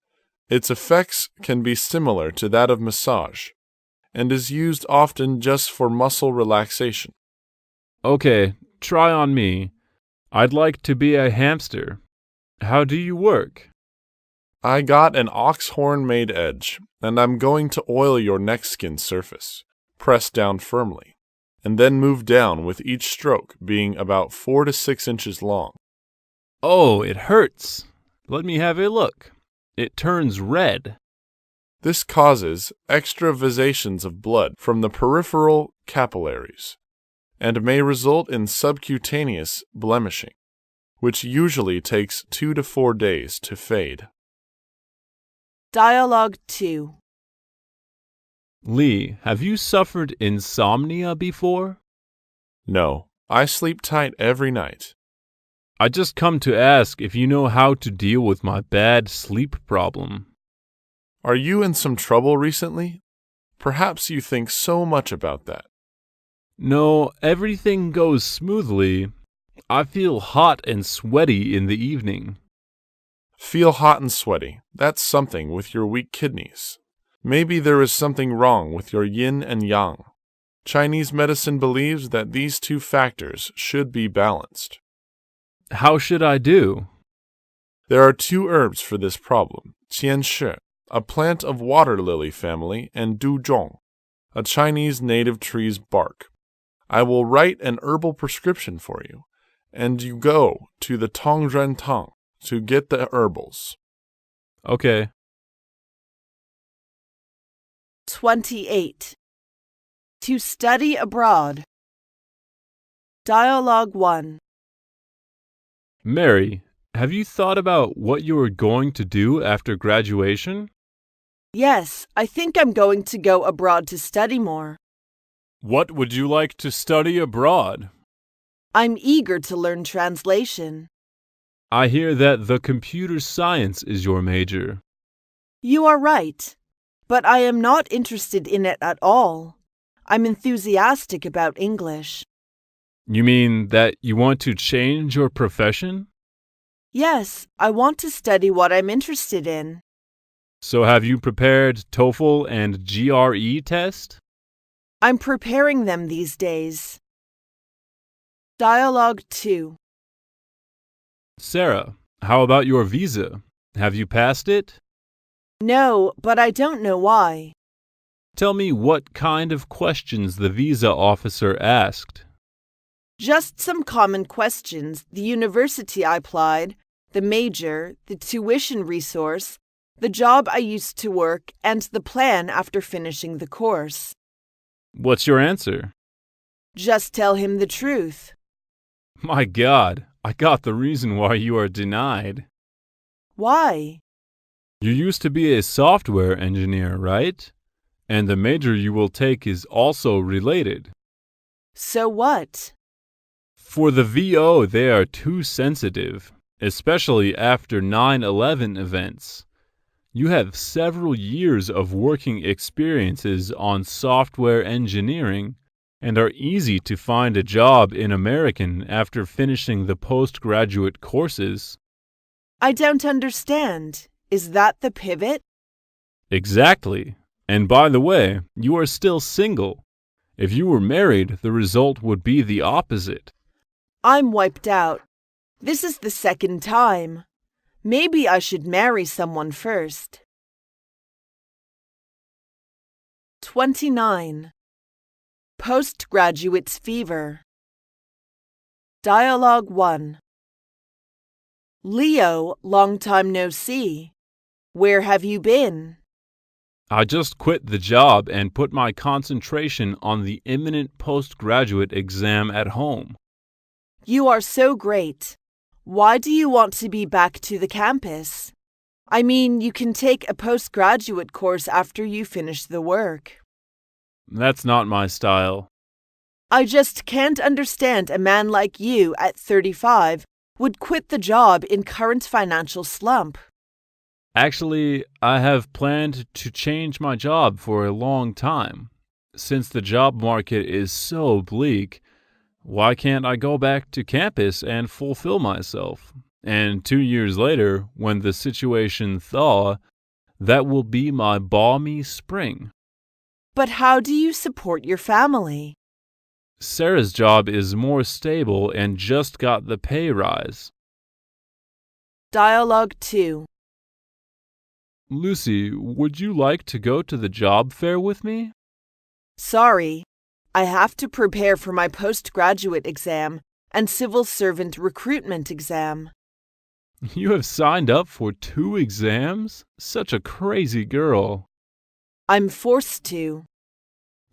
Its effects can be similar to that of massage, and is used often just for muscle relaxation. Okay, try on me. I'd like to be a hamster. How do you work? I got an ox horn made edge, and I'm going to oil your neck skin surface. Press down firmly, and then move down with each stroke being about 4 to 6 inches long. Oh, it hurts. Let me have a look. It turns red. This causes extravasations of blood from the peripheral capillaries, and may result in subcutaneous blemishing, which usually takes 2 to 4 days to fade. Dialogue 2. Lee, have you suffered insomnia before? No, I sleep tight every night. I just come to ask if you know how to deal with my bad sleep problem. Are you in some trouble recently? Perhaps you think so much about that. No, everything goes smoothly. I feel hot and sweaty in the evening. Feel hot and sweaty. That's something with your weak kidneys. Maybe there is something wrong with your yin and yang. Chinese medicine believes that these two factors should be balanced. How should I do? There are 2 herbs for this problem: qianshi, a plant of water lily family, and duzhong, a Chinese native tree's bark. I will write an herbal prescription for you, and you go to the Tongren Tang to get the herbals. Okay. 28. To study abroad. Dialogue 1. Mary, have you thought about what you are going to do after graduation? Yes, I think I'm going to go abroad to study more. What would you like to study abroad? I'm eager to learn translation. I hear that the computer science is your major. You are right, but I am not interested in it at all. I'm enthusiastic about English. You mean that you want to change your profession? Yes, I want to study what I'm interested in. So have you prepared TOEFL and GRE test? I'm preparing them these days. Dialogue 2. Sarah, how about your visa? Have you passed it? No, but I don't know why. Tell me what kind of questions the visa officer asked. Just some common questions: the university I applied, the major, the tuition resource, the job I used to work, and the plan after finishing the course. What's your answer? Just tell him the truth. My God, I got the reason why you are denied. Why? You used to be a software engineer, right? And the major you will take is also related. So what? For the VO, they are too sensitive, especially after 9/11 events. You have several years of working experiences on software engineering and are easy to find a job in American after finishing the postgraduate courses. I don't understand. Is that the pivot? Exactly. And by the way, you are still single. If you were married, the result would be the opposite. I'm wiped out. This is the second time. Maybe I should marry someone first. 29. Postgraduate's fever. Dialogue 1. Leo, long time no see. Where have you been? I just quit the job and put my concentration on the imminent postgraduate exam at home. You are so great. Why do you want to be back to the campus? I mean, you can take a postgraduate course after you finish the work. That's not my style. I just can't understand a man like you at 35 would quit the job in current financial slump. Actually, I have planned to change my job for a long time. Since the job market is so bleak, why can't I go back to campus and fulfill myself? And 2 years later, when the situation thaw, that will be my balmy spring. But how do you support your family? Sarah's job is more stable and just got the pay rise. Dialogue 2. Lucy, would you like to go to the job fair with me? Sorry, I have to prepare for my postgraduate exam and civil servant recruitment exam. You have signed up for 2 exams? Such a crazy girl. I'm forced to.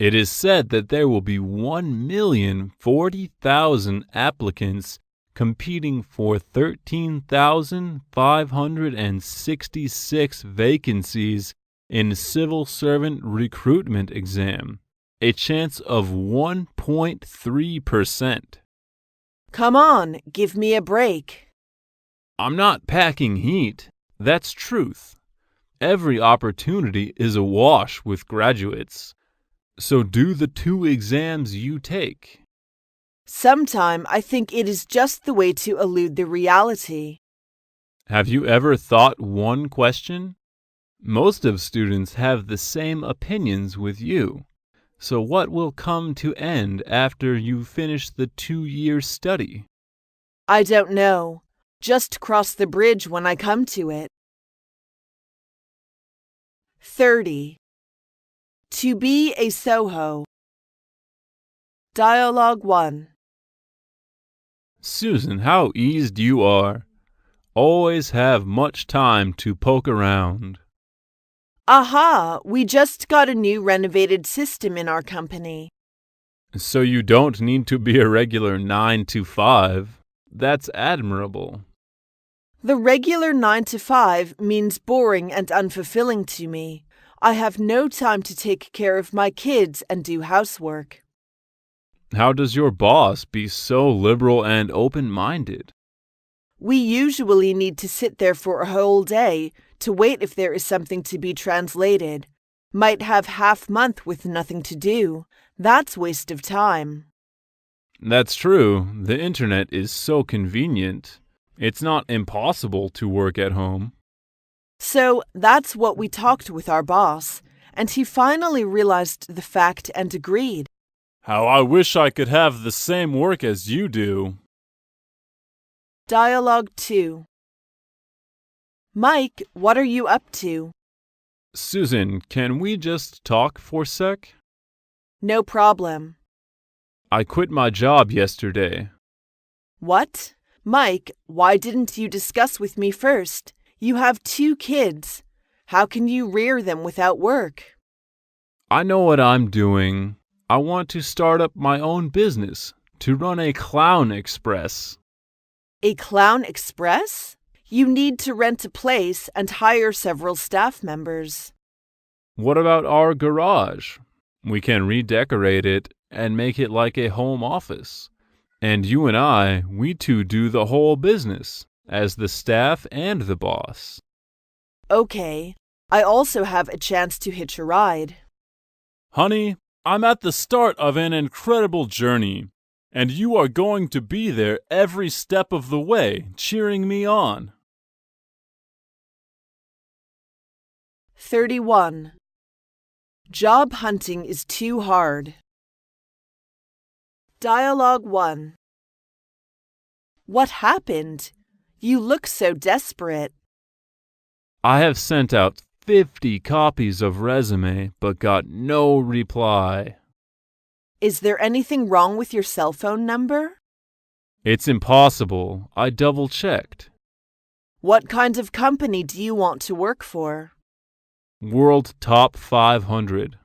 It is said that there will be 1,040,000 applicants competing for 13,566 vacancies in civil servant recruitment exam, a chance of 1.3%. Come on, give me a break. I'm not packing heat. That's truth. Every opportunity is awash with graduates. So do the 2 exams you take. Sometime I think it is just the way to elude the reality. Have you ever thought one question? Most of students have the same opinions with you. So what will come to end after you finish the 2-year study? I don't know. Just cross the bridge when I come to it. 30. To be a Soho. Dialogue 1. Susan, how eased you are. Always have much time to poke around. Aha, we just got a new renovated system in our company. So you don't need to be a regular 9 to 5. That's admirable. The regular 9 to 5 means boring and unfulfilling to me. I have no time to take care of my kids and do housework. How does your boss be so liberal and open-minded? We usually need to sit there for a whole day to wait if there is something to be translated. Might have half month with nothing to do. That's waste of time. That's true. The internet is so convenient. It's not impossible to work at home. So that's what we talked with our boss, and he finally realized the fact and agreed. How I wish I could have the same work as you do. Dialogue 2. Mike, what are you up to? Susan, can we just talk for a sec? No problem. I quit my job yesterday. What? Mike, why didn't you discuss with me first? You have 2 kids. How can you rear them without work? I know what I'm doing. I want to start up my own business, to run a clown express. A clown express? You need to rent a place and hire several staff members. What about our garage? We can redecorate it and make it like a home office. And you and I, we two do the whole business, as the staff and the boss. Okay, I also have a chance to hitch a ride. Honey, I'm at the start of an incredible journey, and you are going to be there every step of the way, cheering me on. 31. Job hunting is too hard. Dialogue 1. What happened? You look so desperate. I have sent out 50 copies of resume, but got no reply. Is there anything wrong with your cell phone number? It's impossible. I double-checked. What kind of company do you want to work for? World Top 500.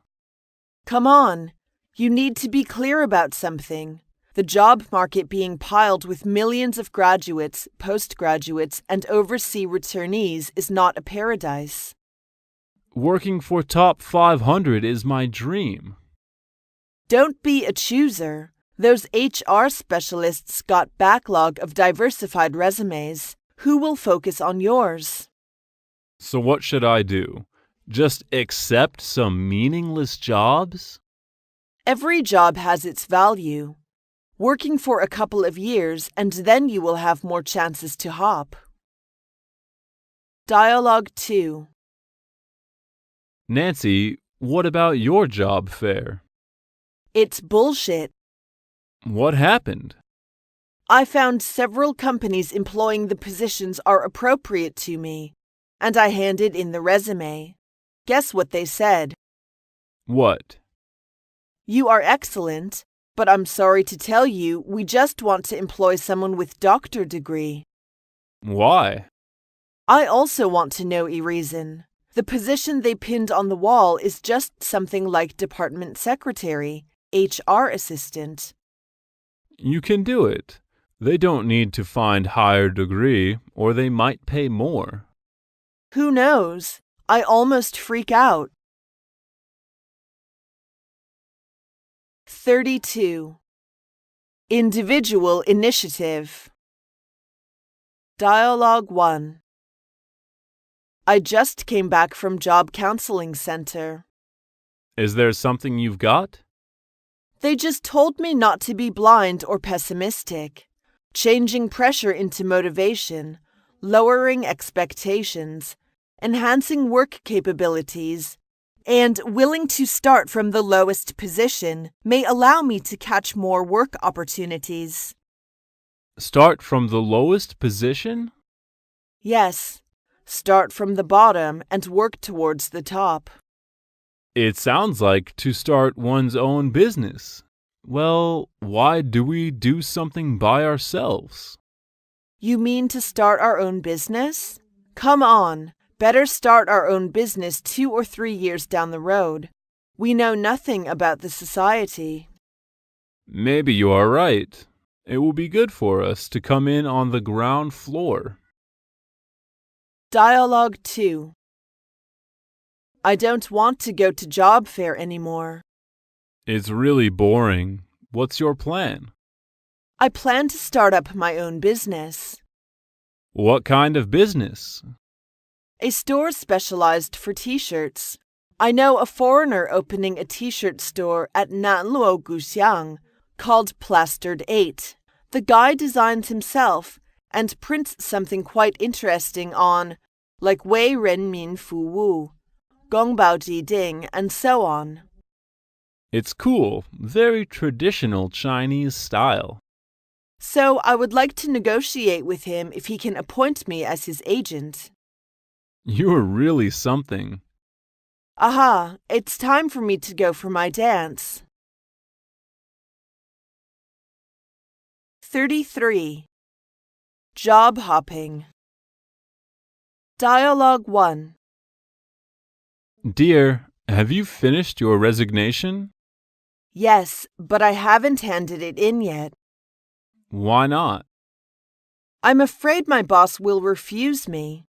Come on, you need to be clear about something. The job market being piled with millions of graduates, postgraduates, and overseas returnees is not a paradise. Working for Top 500 is my dream. Don't be a chooser. Those HR specialists got backlog of diversified resumes. Who will focus on yours? So what should I do? Just accept some meaningless jobs? Every job has its value. Working for a couple of years and then you will have more chances to hop. Dialogue 2. Nancy, what about your job fair? It's bullshit. What happened? I found several companies employing the positions are appropriate to me, and I handed in the resume. Guess what they said? What? You are excellent, but I'm sorry to tell you we just want to employ someone with doctor degree. Why? I also want to know a reason. The position they pinned on the wall is just something like department secretary, HR assistant. You can do it. They don't need to find higher degree, or they might pay more. Who knows? I almost freak out. 32. Individual initiative. Dialogue 1. I just came back from job counseling center. Is there something you've got? They just told me not to be blind or pessimistic, changing pressure into motivation, lowering expectations, enhancing work capabilities, and willing to start from the lowest position may allow me to catch more work opportunities. Start from the lowest position? Yes, start from the bottom and work towards the top. It sounds like to start one's own business. Well, why do we do something by ourselves? You mean to start our own business? Come on, better start our own business 2 or 3 years down the road. We know nothing about the society. Maybe you are right. It will be good for us to come in on the ground floor. Dialogue 2. I don't want to go to job fair anymore. It's really boring. What's your plan? I plan to start up my own business. What kind of business? A store specialized for t-shirts. I know a foreigner opening a t-shirt store at Nanluo Guxiang called Plastered 8. The guy designs himself and prints something quite interesting on, like Wei Ren Min Fu Wu, Gongbao Ji Ding, and so on. It's cool, very traditional Chinese style. So I would like to negotiate with him if he can appoint me as his agent. You're really something. Aha, it's time for me to go for my dance. 33. Job hopping. Dialogue 1. Dear, have you finished your resignation? Yes, but I haven't handed it in yet. Why not? I'm afraid my boss will refuse me.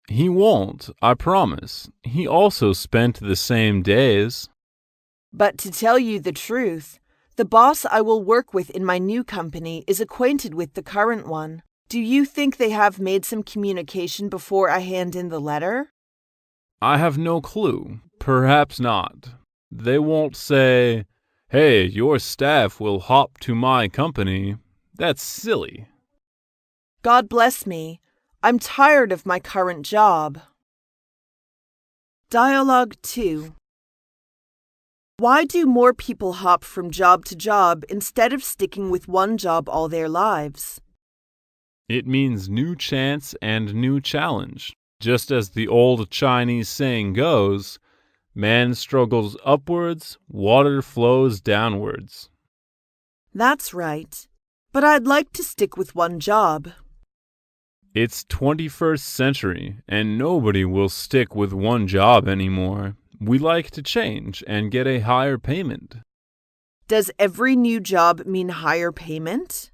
He won't, I promise. He also spent the same days. But to tell you the truth, the boss I will work with in my new company is acquainted with the current one. Do you think they have made some communication before I hand in the letter? I have no clue. Perhaps not. They won't say, "Hey, your staff will hop to my company." That's silly. God bless me. I'm tired of my current job. Dialogue 2. Why do more people hop from job to job instead of sticking with one job all their lives? It means new chance and new challenge. Just as the old Chinese saying goes, man struggles upwards, water flows downwards. That's right. But I'd like to stick with one job. It's 21st century, and nobody will stick with one job anymore. We like to change and get a higher payment. Does every new job mean higher payment?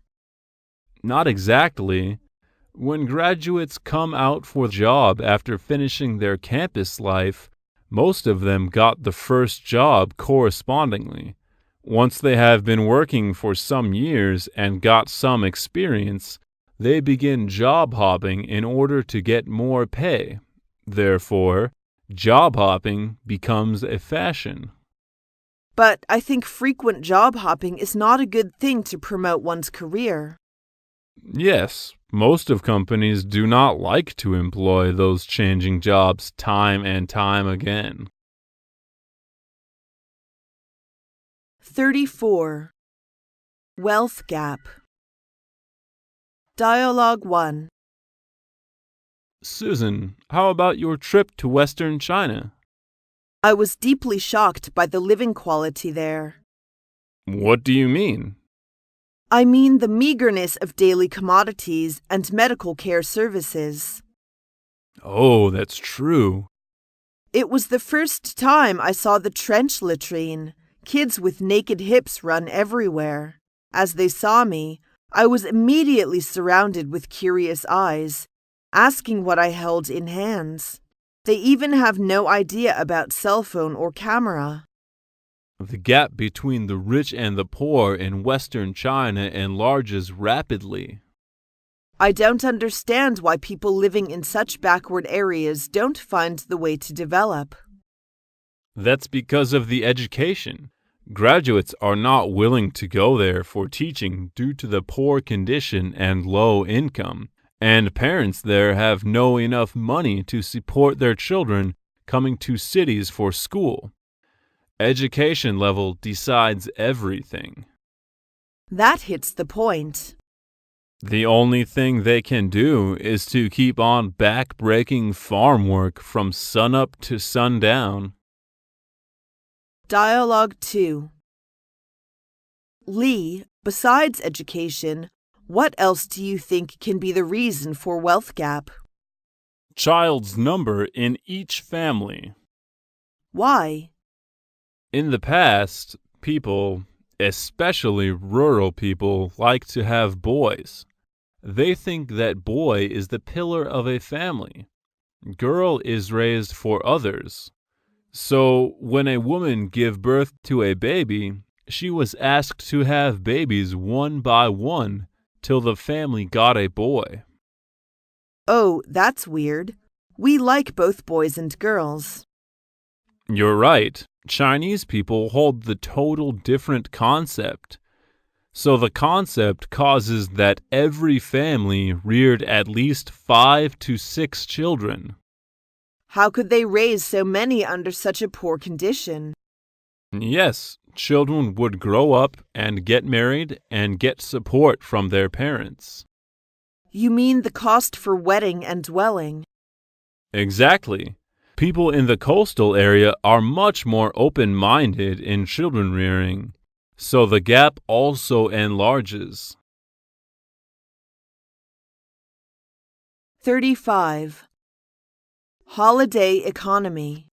Not exactly. When graduates come out for a job after finishing their campus life, most of them got the first job correspondingly. Once they have been working for some years and got some experience, they begin job hopping in order to get more pay. Therefore, job hopping becomes a fashion. But I think frequent job hopping is not a good thing to promote one's career. Yes, most of companies do not like to employ those changing jobs time and time again. 34. Wealth gap. Dialogue 1. Susan, how about your trip to Western China? I was deeply shocked by the living quality there. What do you mean? I mean the meagerness of daily commodities and medical care services. Oh, that's true. It was the first time I saw the trench latrine. Kids with naked hips run everywhere. As they saw me, I was immediately surrounded with curious eyes, asking what I held in hands. They even have no idea about cell phone or camera. The gap between the rich and the poor in Western China enlarges rapidly. I don't understand why people living in such backward areas don't find the way to develop. That's because of the education. Graduates are not willing to go there for teaching due to the poor condition and low income, and parents there have no enough money to support their children coming to cities for school. Education level decides everything. That hits the point. The only thing they can do is to keep on back-breaking farm work from sunup to sundown. Dialogue 2. Lee, besides education, what else do you think can be the reason for wealth gap? Child's number in each family. Why? In the past, people, especially rural people, like to have boys. They think that boy is the pillar of a family. Girl is raised for others. So when a woman give birth to a baby, she was asked to have babies one by one till the family got a boy. Oh, that's weird. We like both boys and girls. You're right. Chinese people hold the total different concept. So the concept causes that every family reared at least 5 to 6 children. How could they raise so many under such a poor condition? Yes, children would grow up and get married and get support from their parents. You mean the cost for wedding and dwelling? Exactly. People in the coastal area are much more open-minded in children rearing, so the gap also enlarges. 35. Holiday economy.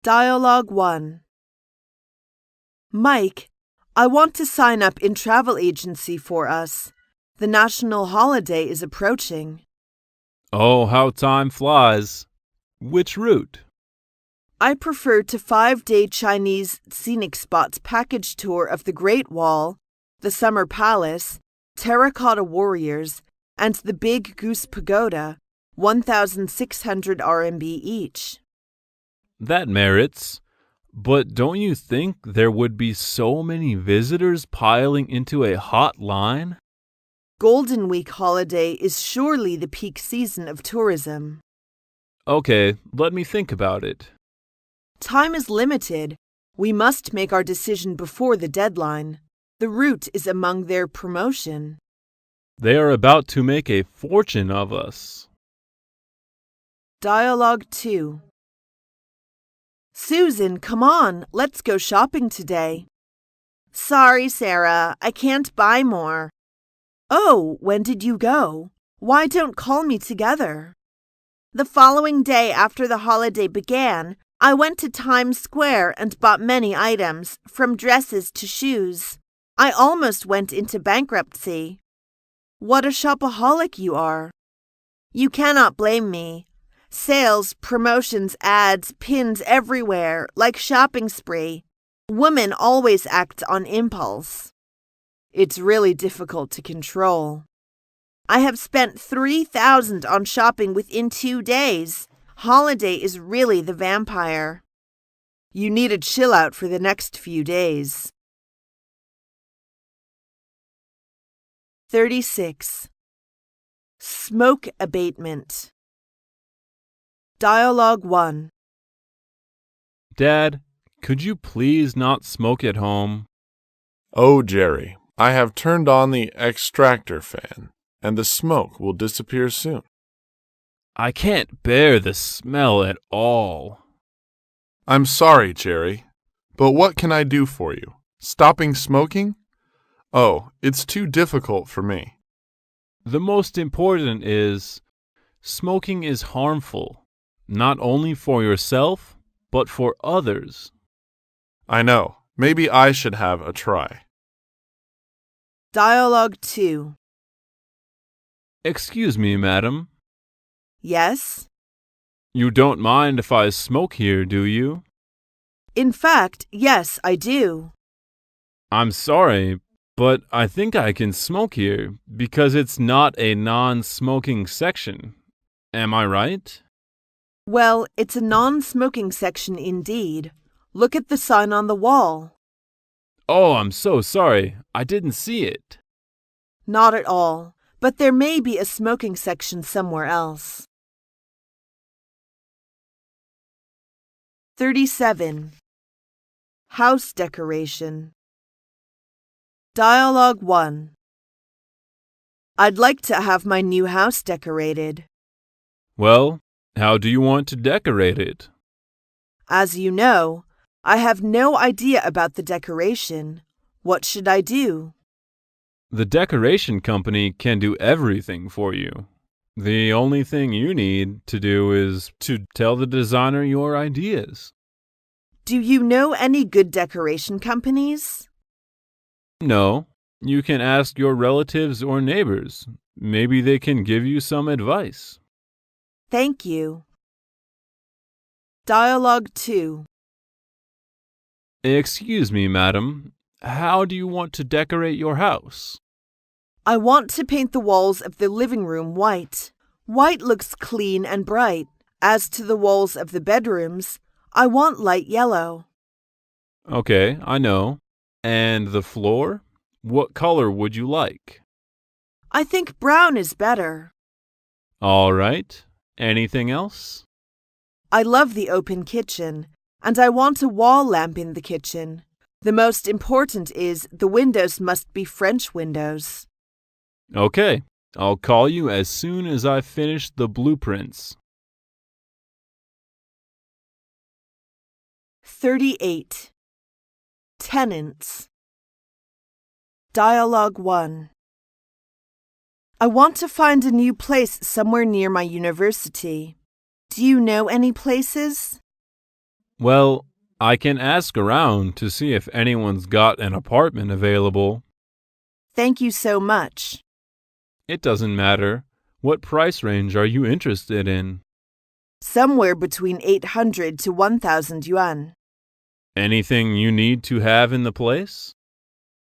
Dialogue 1. Mike, I want to sign up in travel agency for us. The national holiday is approaching. Oh, how time flies. Which route? I prefer to 5-day Chinese scenic spots package tour of the Great Wall, the Summer Palace, Terracotta Warriors, and the Big Goose Pagoda, 1,600 RMB each. That merits. But don't you think there would be so many visitors piling into a hot line? Golden Week holiday is surely the peak season of tourism. Okay, let me think about it. Time is limited. We must make our decision before the deadline. The route is among their promotion. They are about to make a fortune of us. Dialogue 2. Susan, come on, let's go shopping today. Sorry, Sarah, I can't buy more. Oh, when did you go? Why don't call me together? The following day after the holiday began, I went to Times Square and bought many items, from dresses to shoes. I almost went into bankruptcy. What a shopaholic you are. You cannot blame me. Sales, promotions, ads, pins everywhere, like shopping spree. Women always act on impulse. It's really difficult to control. I have spent 3,000 on shopping within 2 days. Holiday is really the vampire. You need a chill out for the next few days. 36. Smoke abatement. Dialogue 1. Dad, could you please not smoke at home? Oh, Jerry, I have turned on the extractor fan, and the smoke will disappear soon. I can't bear the smell at all. I'm sorry, Jerry, but what can I do for you? Stopping smoking? Oh, it's too difficult for me. The most important is, smoking is harmful, not only for yourself, but for others. I know. Maybe I should have a try. Dialogue 2. Excuse me, madam. Yes? You don't mind if I smoke here, do you? In fact, yes, I do. I'm sorry, but I think I can smoke here because it's not a non-smoking section. Am I right? Well, it's a non-smoking section indeed. Look at the sign on the wall. Oh, I'm so sorry. I didn't see it. Not at all, but there may be a smoking section somewhere else. 37. House decoration. Dialogue 1. I'd like to have my new house decorated. Well, how do you want to decorate it? As you know, I have no idea about the decoration. What should I do? The decoration company can do everything for you. The only thing you need to do is to tell the designer your ideas. Do you know any good decoration companies? No, you can ask your relatives or neighbors. Maybe they can give you some advice. Thank you. Dialogue 2. Excuse me, madam. How do you want to decorate your house? I want to paint the walls of the living room white. White looks clean and bright. As to the walls of the bedrooms, I want light yellow. Okay, I know. And the floor? What color would you like? I think brown is better. All right. Anything else? I love the open kitchen. And I want a wall lamp in the kitchen. The most important is the windows must be French windows. Okay, I'll call you as soon as I've finished the blueprints. 38. Tenants. Dialogue 1. I want to find a new place somewhere near my university. Do you know any places? Well, I can ask around to see if anyone's got an apartment available. Thank you so much. It doesn't matter. What price range are you interested in? Somewhere between 800 to 1,000 yuan. Anything you need to have in the place?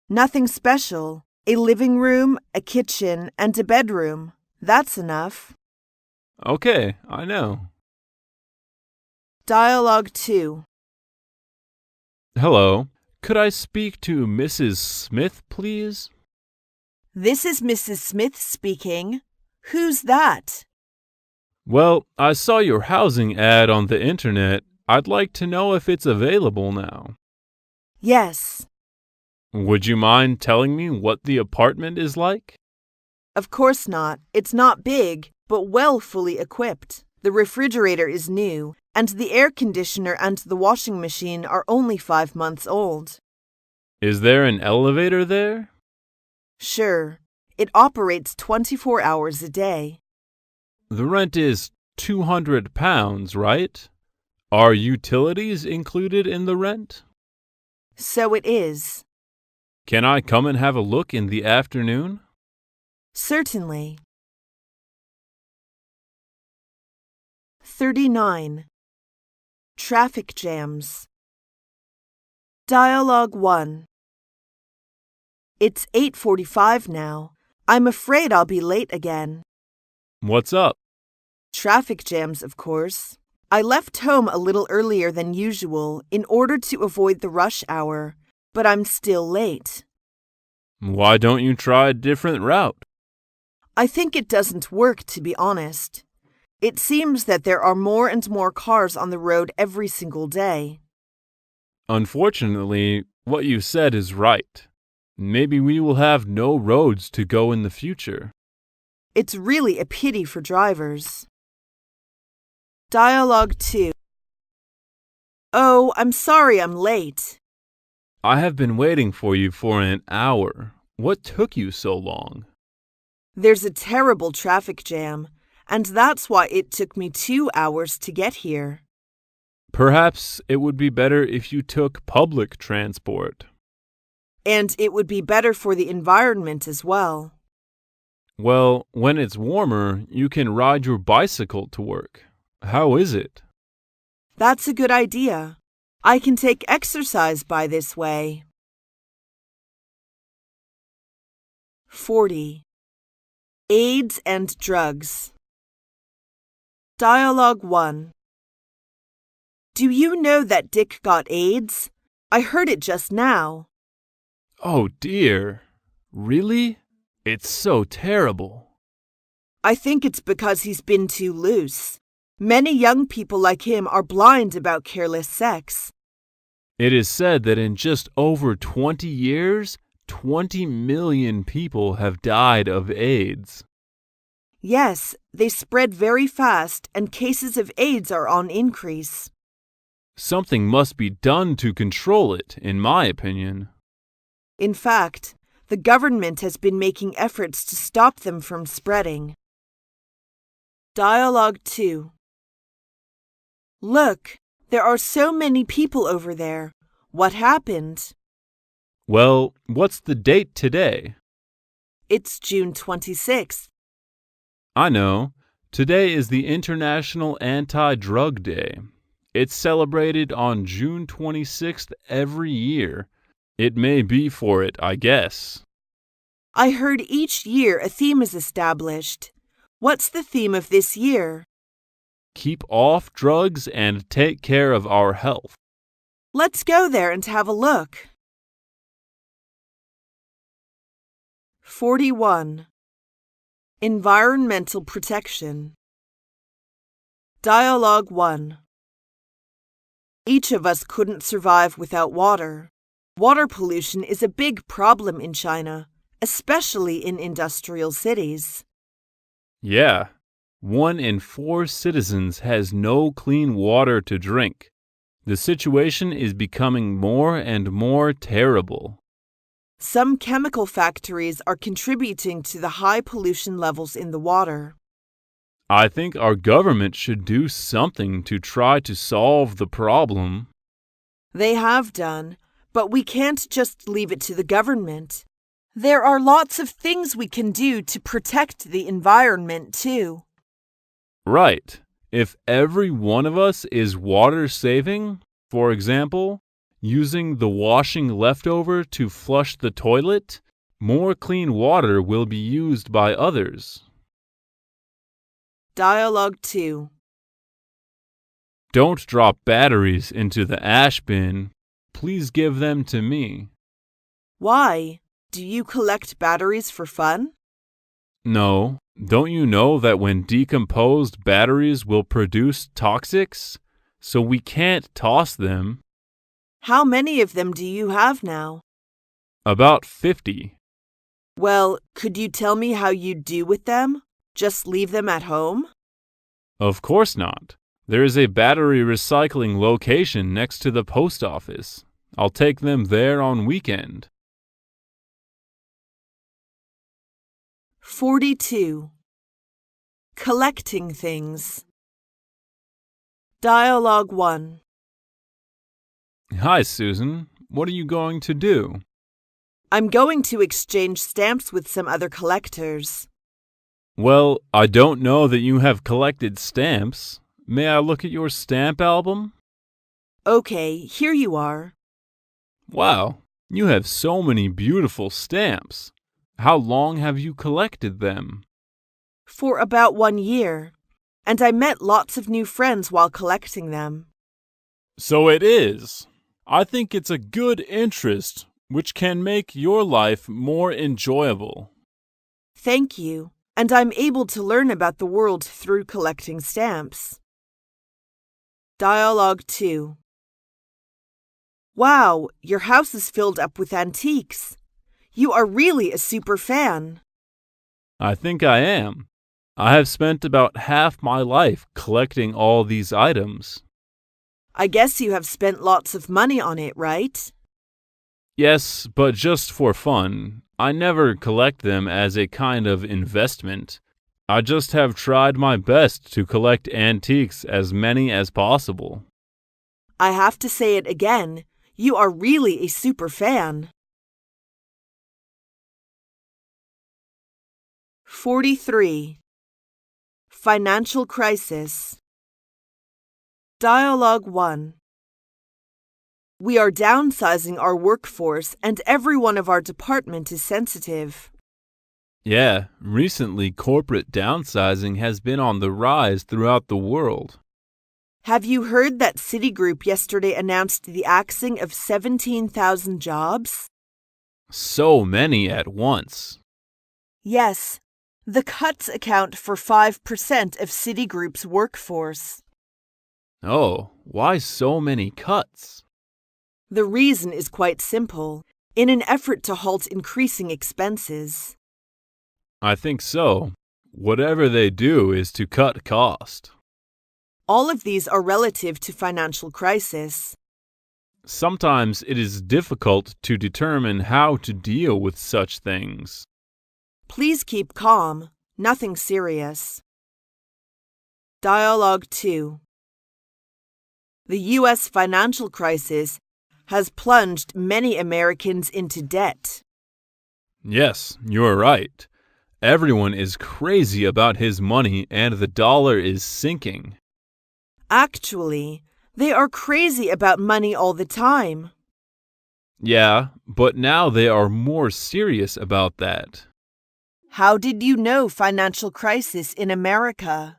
Nothing special. A living room, a kitchen, and a bedroom. That's enough. Okay, I know. Dialogue 2. Hello. Could I speak to Mrs. Smith, please? This is Mrs. Smith speaking. Who's that? Well, I saw your housing ad on the internet. I'd like to know if it's available now. Yes. Would you mind telling me what the apartment is like? Of course not. It's not big, but well fully equipped. The refrigerator is new, and the air conditioner and the washing machine are only 5 months old. Is there an elevator there? Sure. It operates 24 hours a day. The rent is £200, right? Are utilities included in the rent? So it is. Can I come and have a look in the afternoon? Certainly. 39. Traffic jams. Dialogue 1. It's 8:45 now. I'm afraid I'll be late again. What's up? Traffic jams, of course. I left home a little earlier than usual in order to avoid the rush hour, but I'm still late. Why don't you try a different route? I think it doesn't work, to be honest. It seems that there are more and more cars on the road every single day. Unfortunately, what you said is right. Maybe we will have no roads to go in the future. It's really a pity for drivers. Dialogue 2. Oh, I'm sorry I'm late. I have been waiting for you for an hour. What took you so long? There's a terrible traffic jam, and that's why it took me 2 hours to get here. Perhaps it would be better if you took public transport. And it would be better for the environment as well. Well, when it's warmer, you can ride your bicycle to work. How is it? That's a good idea. I can take exercise by this way. 40. AIDS and drugs. Dialogue 1. Do you know that Dick got AIDS? I heard it just now. Oh dear. Really? It's so terrible. I think it's because he's been too loose. Many young people like him are blind about careless sex. It is said that in just over 20 years, 20 million people have died of AIDS. Yes, they spread very fast and cases of AIDS are on increase. Something must be done to control it, in my opinion. In fact, the government has been making efforts to stop them from spreading. Dialogue 2. Look, there are so many people over there. What happened? Well, what's the date today? It's June 26th. I know. Today is the International Anti-Drug Day. It's celebrated on June 26th every year. It may be for it, I guess. I heard each year a theme is established. What's the theme of this year? Keep off drugs and take care of our health. Let's go there and have a look. 41. Environmental protection. Dialogue 1. Each of us couldn't survive without water. Water pollution is a big problem in China, especially in industrial cities. Yeah, 1 in 4 citizens has no clean water to drink. The situation is becoming more and more terrible. Some chemical factories are contributing to the high pollution levels in the water. I think our government should do something to try to solve the problem. They have done, but we can't just leave it to the government. There are lots of things we can do to protect the environment, too. Right. If every one of us is water saving, for example, using the washing leftover to flush the toilet, more clean water will be used by others. Dialogue 2. Don't drop batteries into the ash bin. Please give them to me. Why? Do you collect batteries for fun? No. Don't you know that when decomposed batteries will produce toxics? So we can't toss them. How many of them do you have now? About 50. Well, could you tell me how you do with them? Just leave them at home? Of course not. There is a battery recycling location next to the post office. I'll take them there on weekend. 42. Collecting things. Dialogue 1. Hi, Susan. What are you going to do? I'm going to exchange stamps with some other collectors. Well, I don't know that you have collected stamps. May I look at your stamp album? Okay, here you are. Wow, you have so many beautiful stamps. How long have you collected them? For about 1 year, and I met lots of new friends while collecting them. So it is. I think it's a good interest which can make your life more enjoyable. Thank you, and I'm able to learn about the world through collecting stamps. Dialogue 2. Wow, your house is filled up with antiques. You are really a super fan. I think I am. I have spent about half my life collecting all these items. I guess you have spent lots of money on it, right? Yes, but just for fun. I never collect them as a kind of investment. I just have tried my best to collect antiques as many as possible. I have to say it again. You are really a super fan. 43. Financial crisis. Dialogue 1. We are downsizing our workforce and every one of our department is sensitive. Yeah, recently corporate downsizing has been on the rise throughout the world. Have you heard that Citigroup yesterday announced the axing of 17,000 jobs? So many at once. Yes, the cuts account for 5% of Citigroup's workforce. Oh, why so many cuts? The reason is quite simple, in an effort to halt increasing expenses. I think so. Whatever they do is to cut cost. All of these are relative to financial crisis. Sometimes it is difficult to determine how to deal with such things. Please keep calm, nothing serious. Dialogue 2. The U.S. financial crisis has plunged many Americans into debt. Yes, you're right. Everyone is crazy about his money and the dollar is sinking. Actually, they are crazy about money all the time. Yeah, but now they are more serious about that. How did you know financial crisis in America?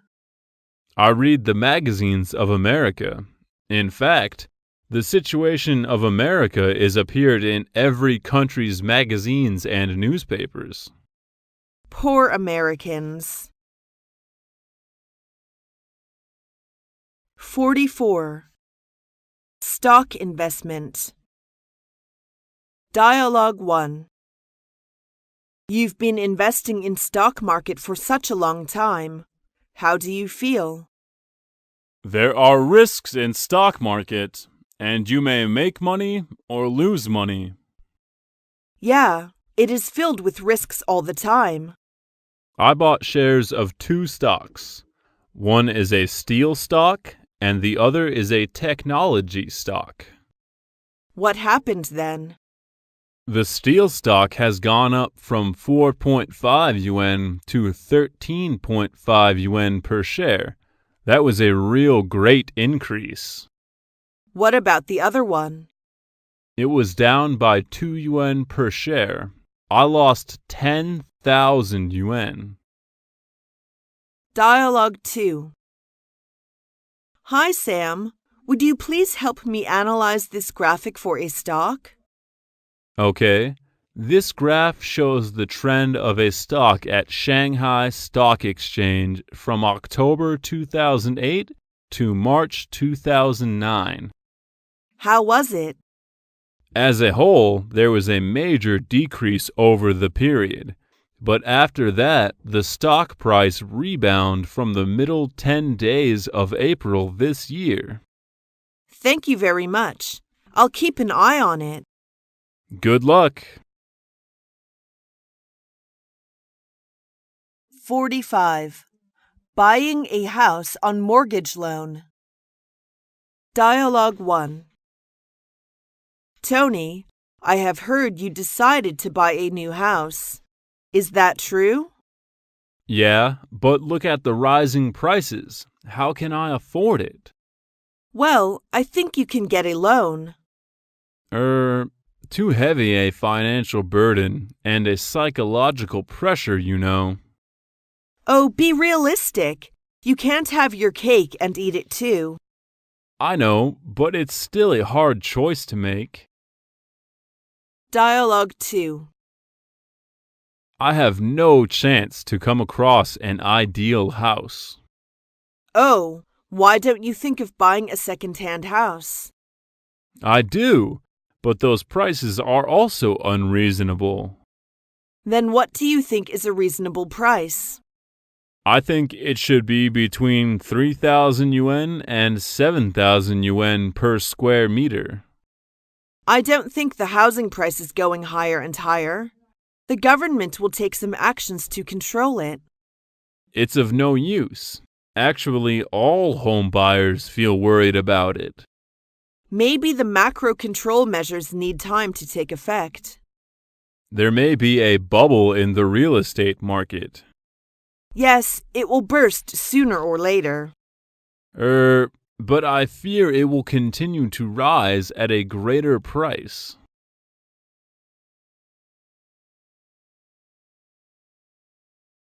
I read the magazines of America. In fact, the situation of America is appeared in every country's magazines and newspapers. Poor Americans. 44. Stock investment. Dialogue 1. You've been investing in stock market for such a long time. How do you feel? There are risks in stock market, and you may make money or lose money. Yeah, it is filled with risks all the time. I bought shares of two stocks. One is a steel stock, and the other is a technology stock. What happened then? The steel stock has gone up from 4.5 yuan to 13.5 yuan per share. That was a real great increase. What about the other one? It was down by 2 yuan per share. I lost 10,000 yuan. Dialogue 2. Hi, Sam. Would you please help me analyze this graphic for a stock? Okay, this graph shows the trend of a stock at Shanghai Stock Exchange from October 2008 to March 2009. How was it? As a whole, there was a major decrease over the period, but after that, the stock price rebounded from the middle 10 days of April this year. Thank you very much. I'll keep an eye on it. Good luck. 45. Buying a house on mortgage loan. Dialogue 1. Tony, I have heard you decided to buy a new house. Is that true? Yeah, but look at the rising prices. How can I afford it? Well, I think you can get a loan. Too heavy a financial burden and a psychological pressure, you know. Oh, be realistic. You can't have your cake and eat it too. I know, but it's still a hard choice to make. Dialogue 2. I have no chance to come across an ideal house. Oh, why don't you think of buying a second-hand house? I do, but those prices are also unreasonable. Then what do you think is a reasonable price? I think it should be between 3,000 yuan and 7,000 yuan per square meter. I don't think the housing price is going higher and higher. The government will take some actions to control it. It's of no use. Actually, all home buyers feel worried about it. Maybe the macro control measures need time to take effect. There may be a bubble in the real estate market. Yes, it will burst sooner or later. But I fear it will continue to rise at a greater price.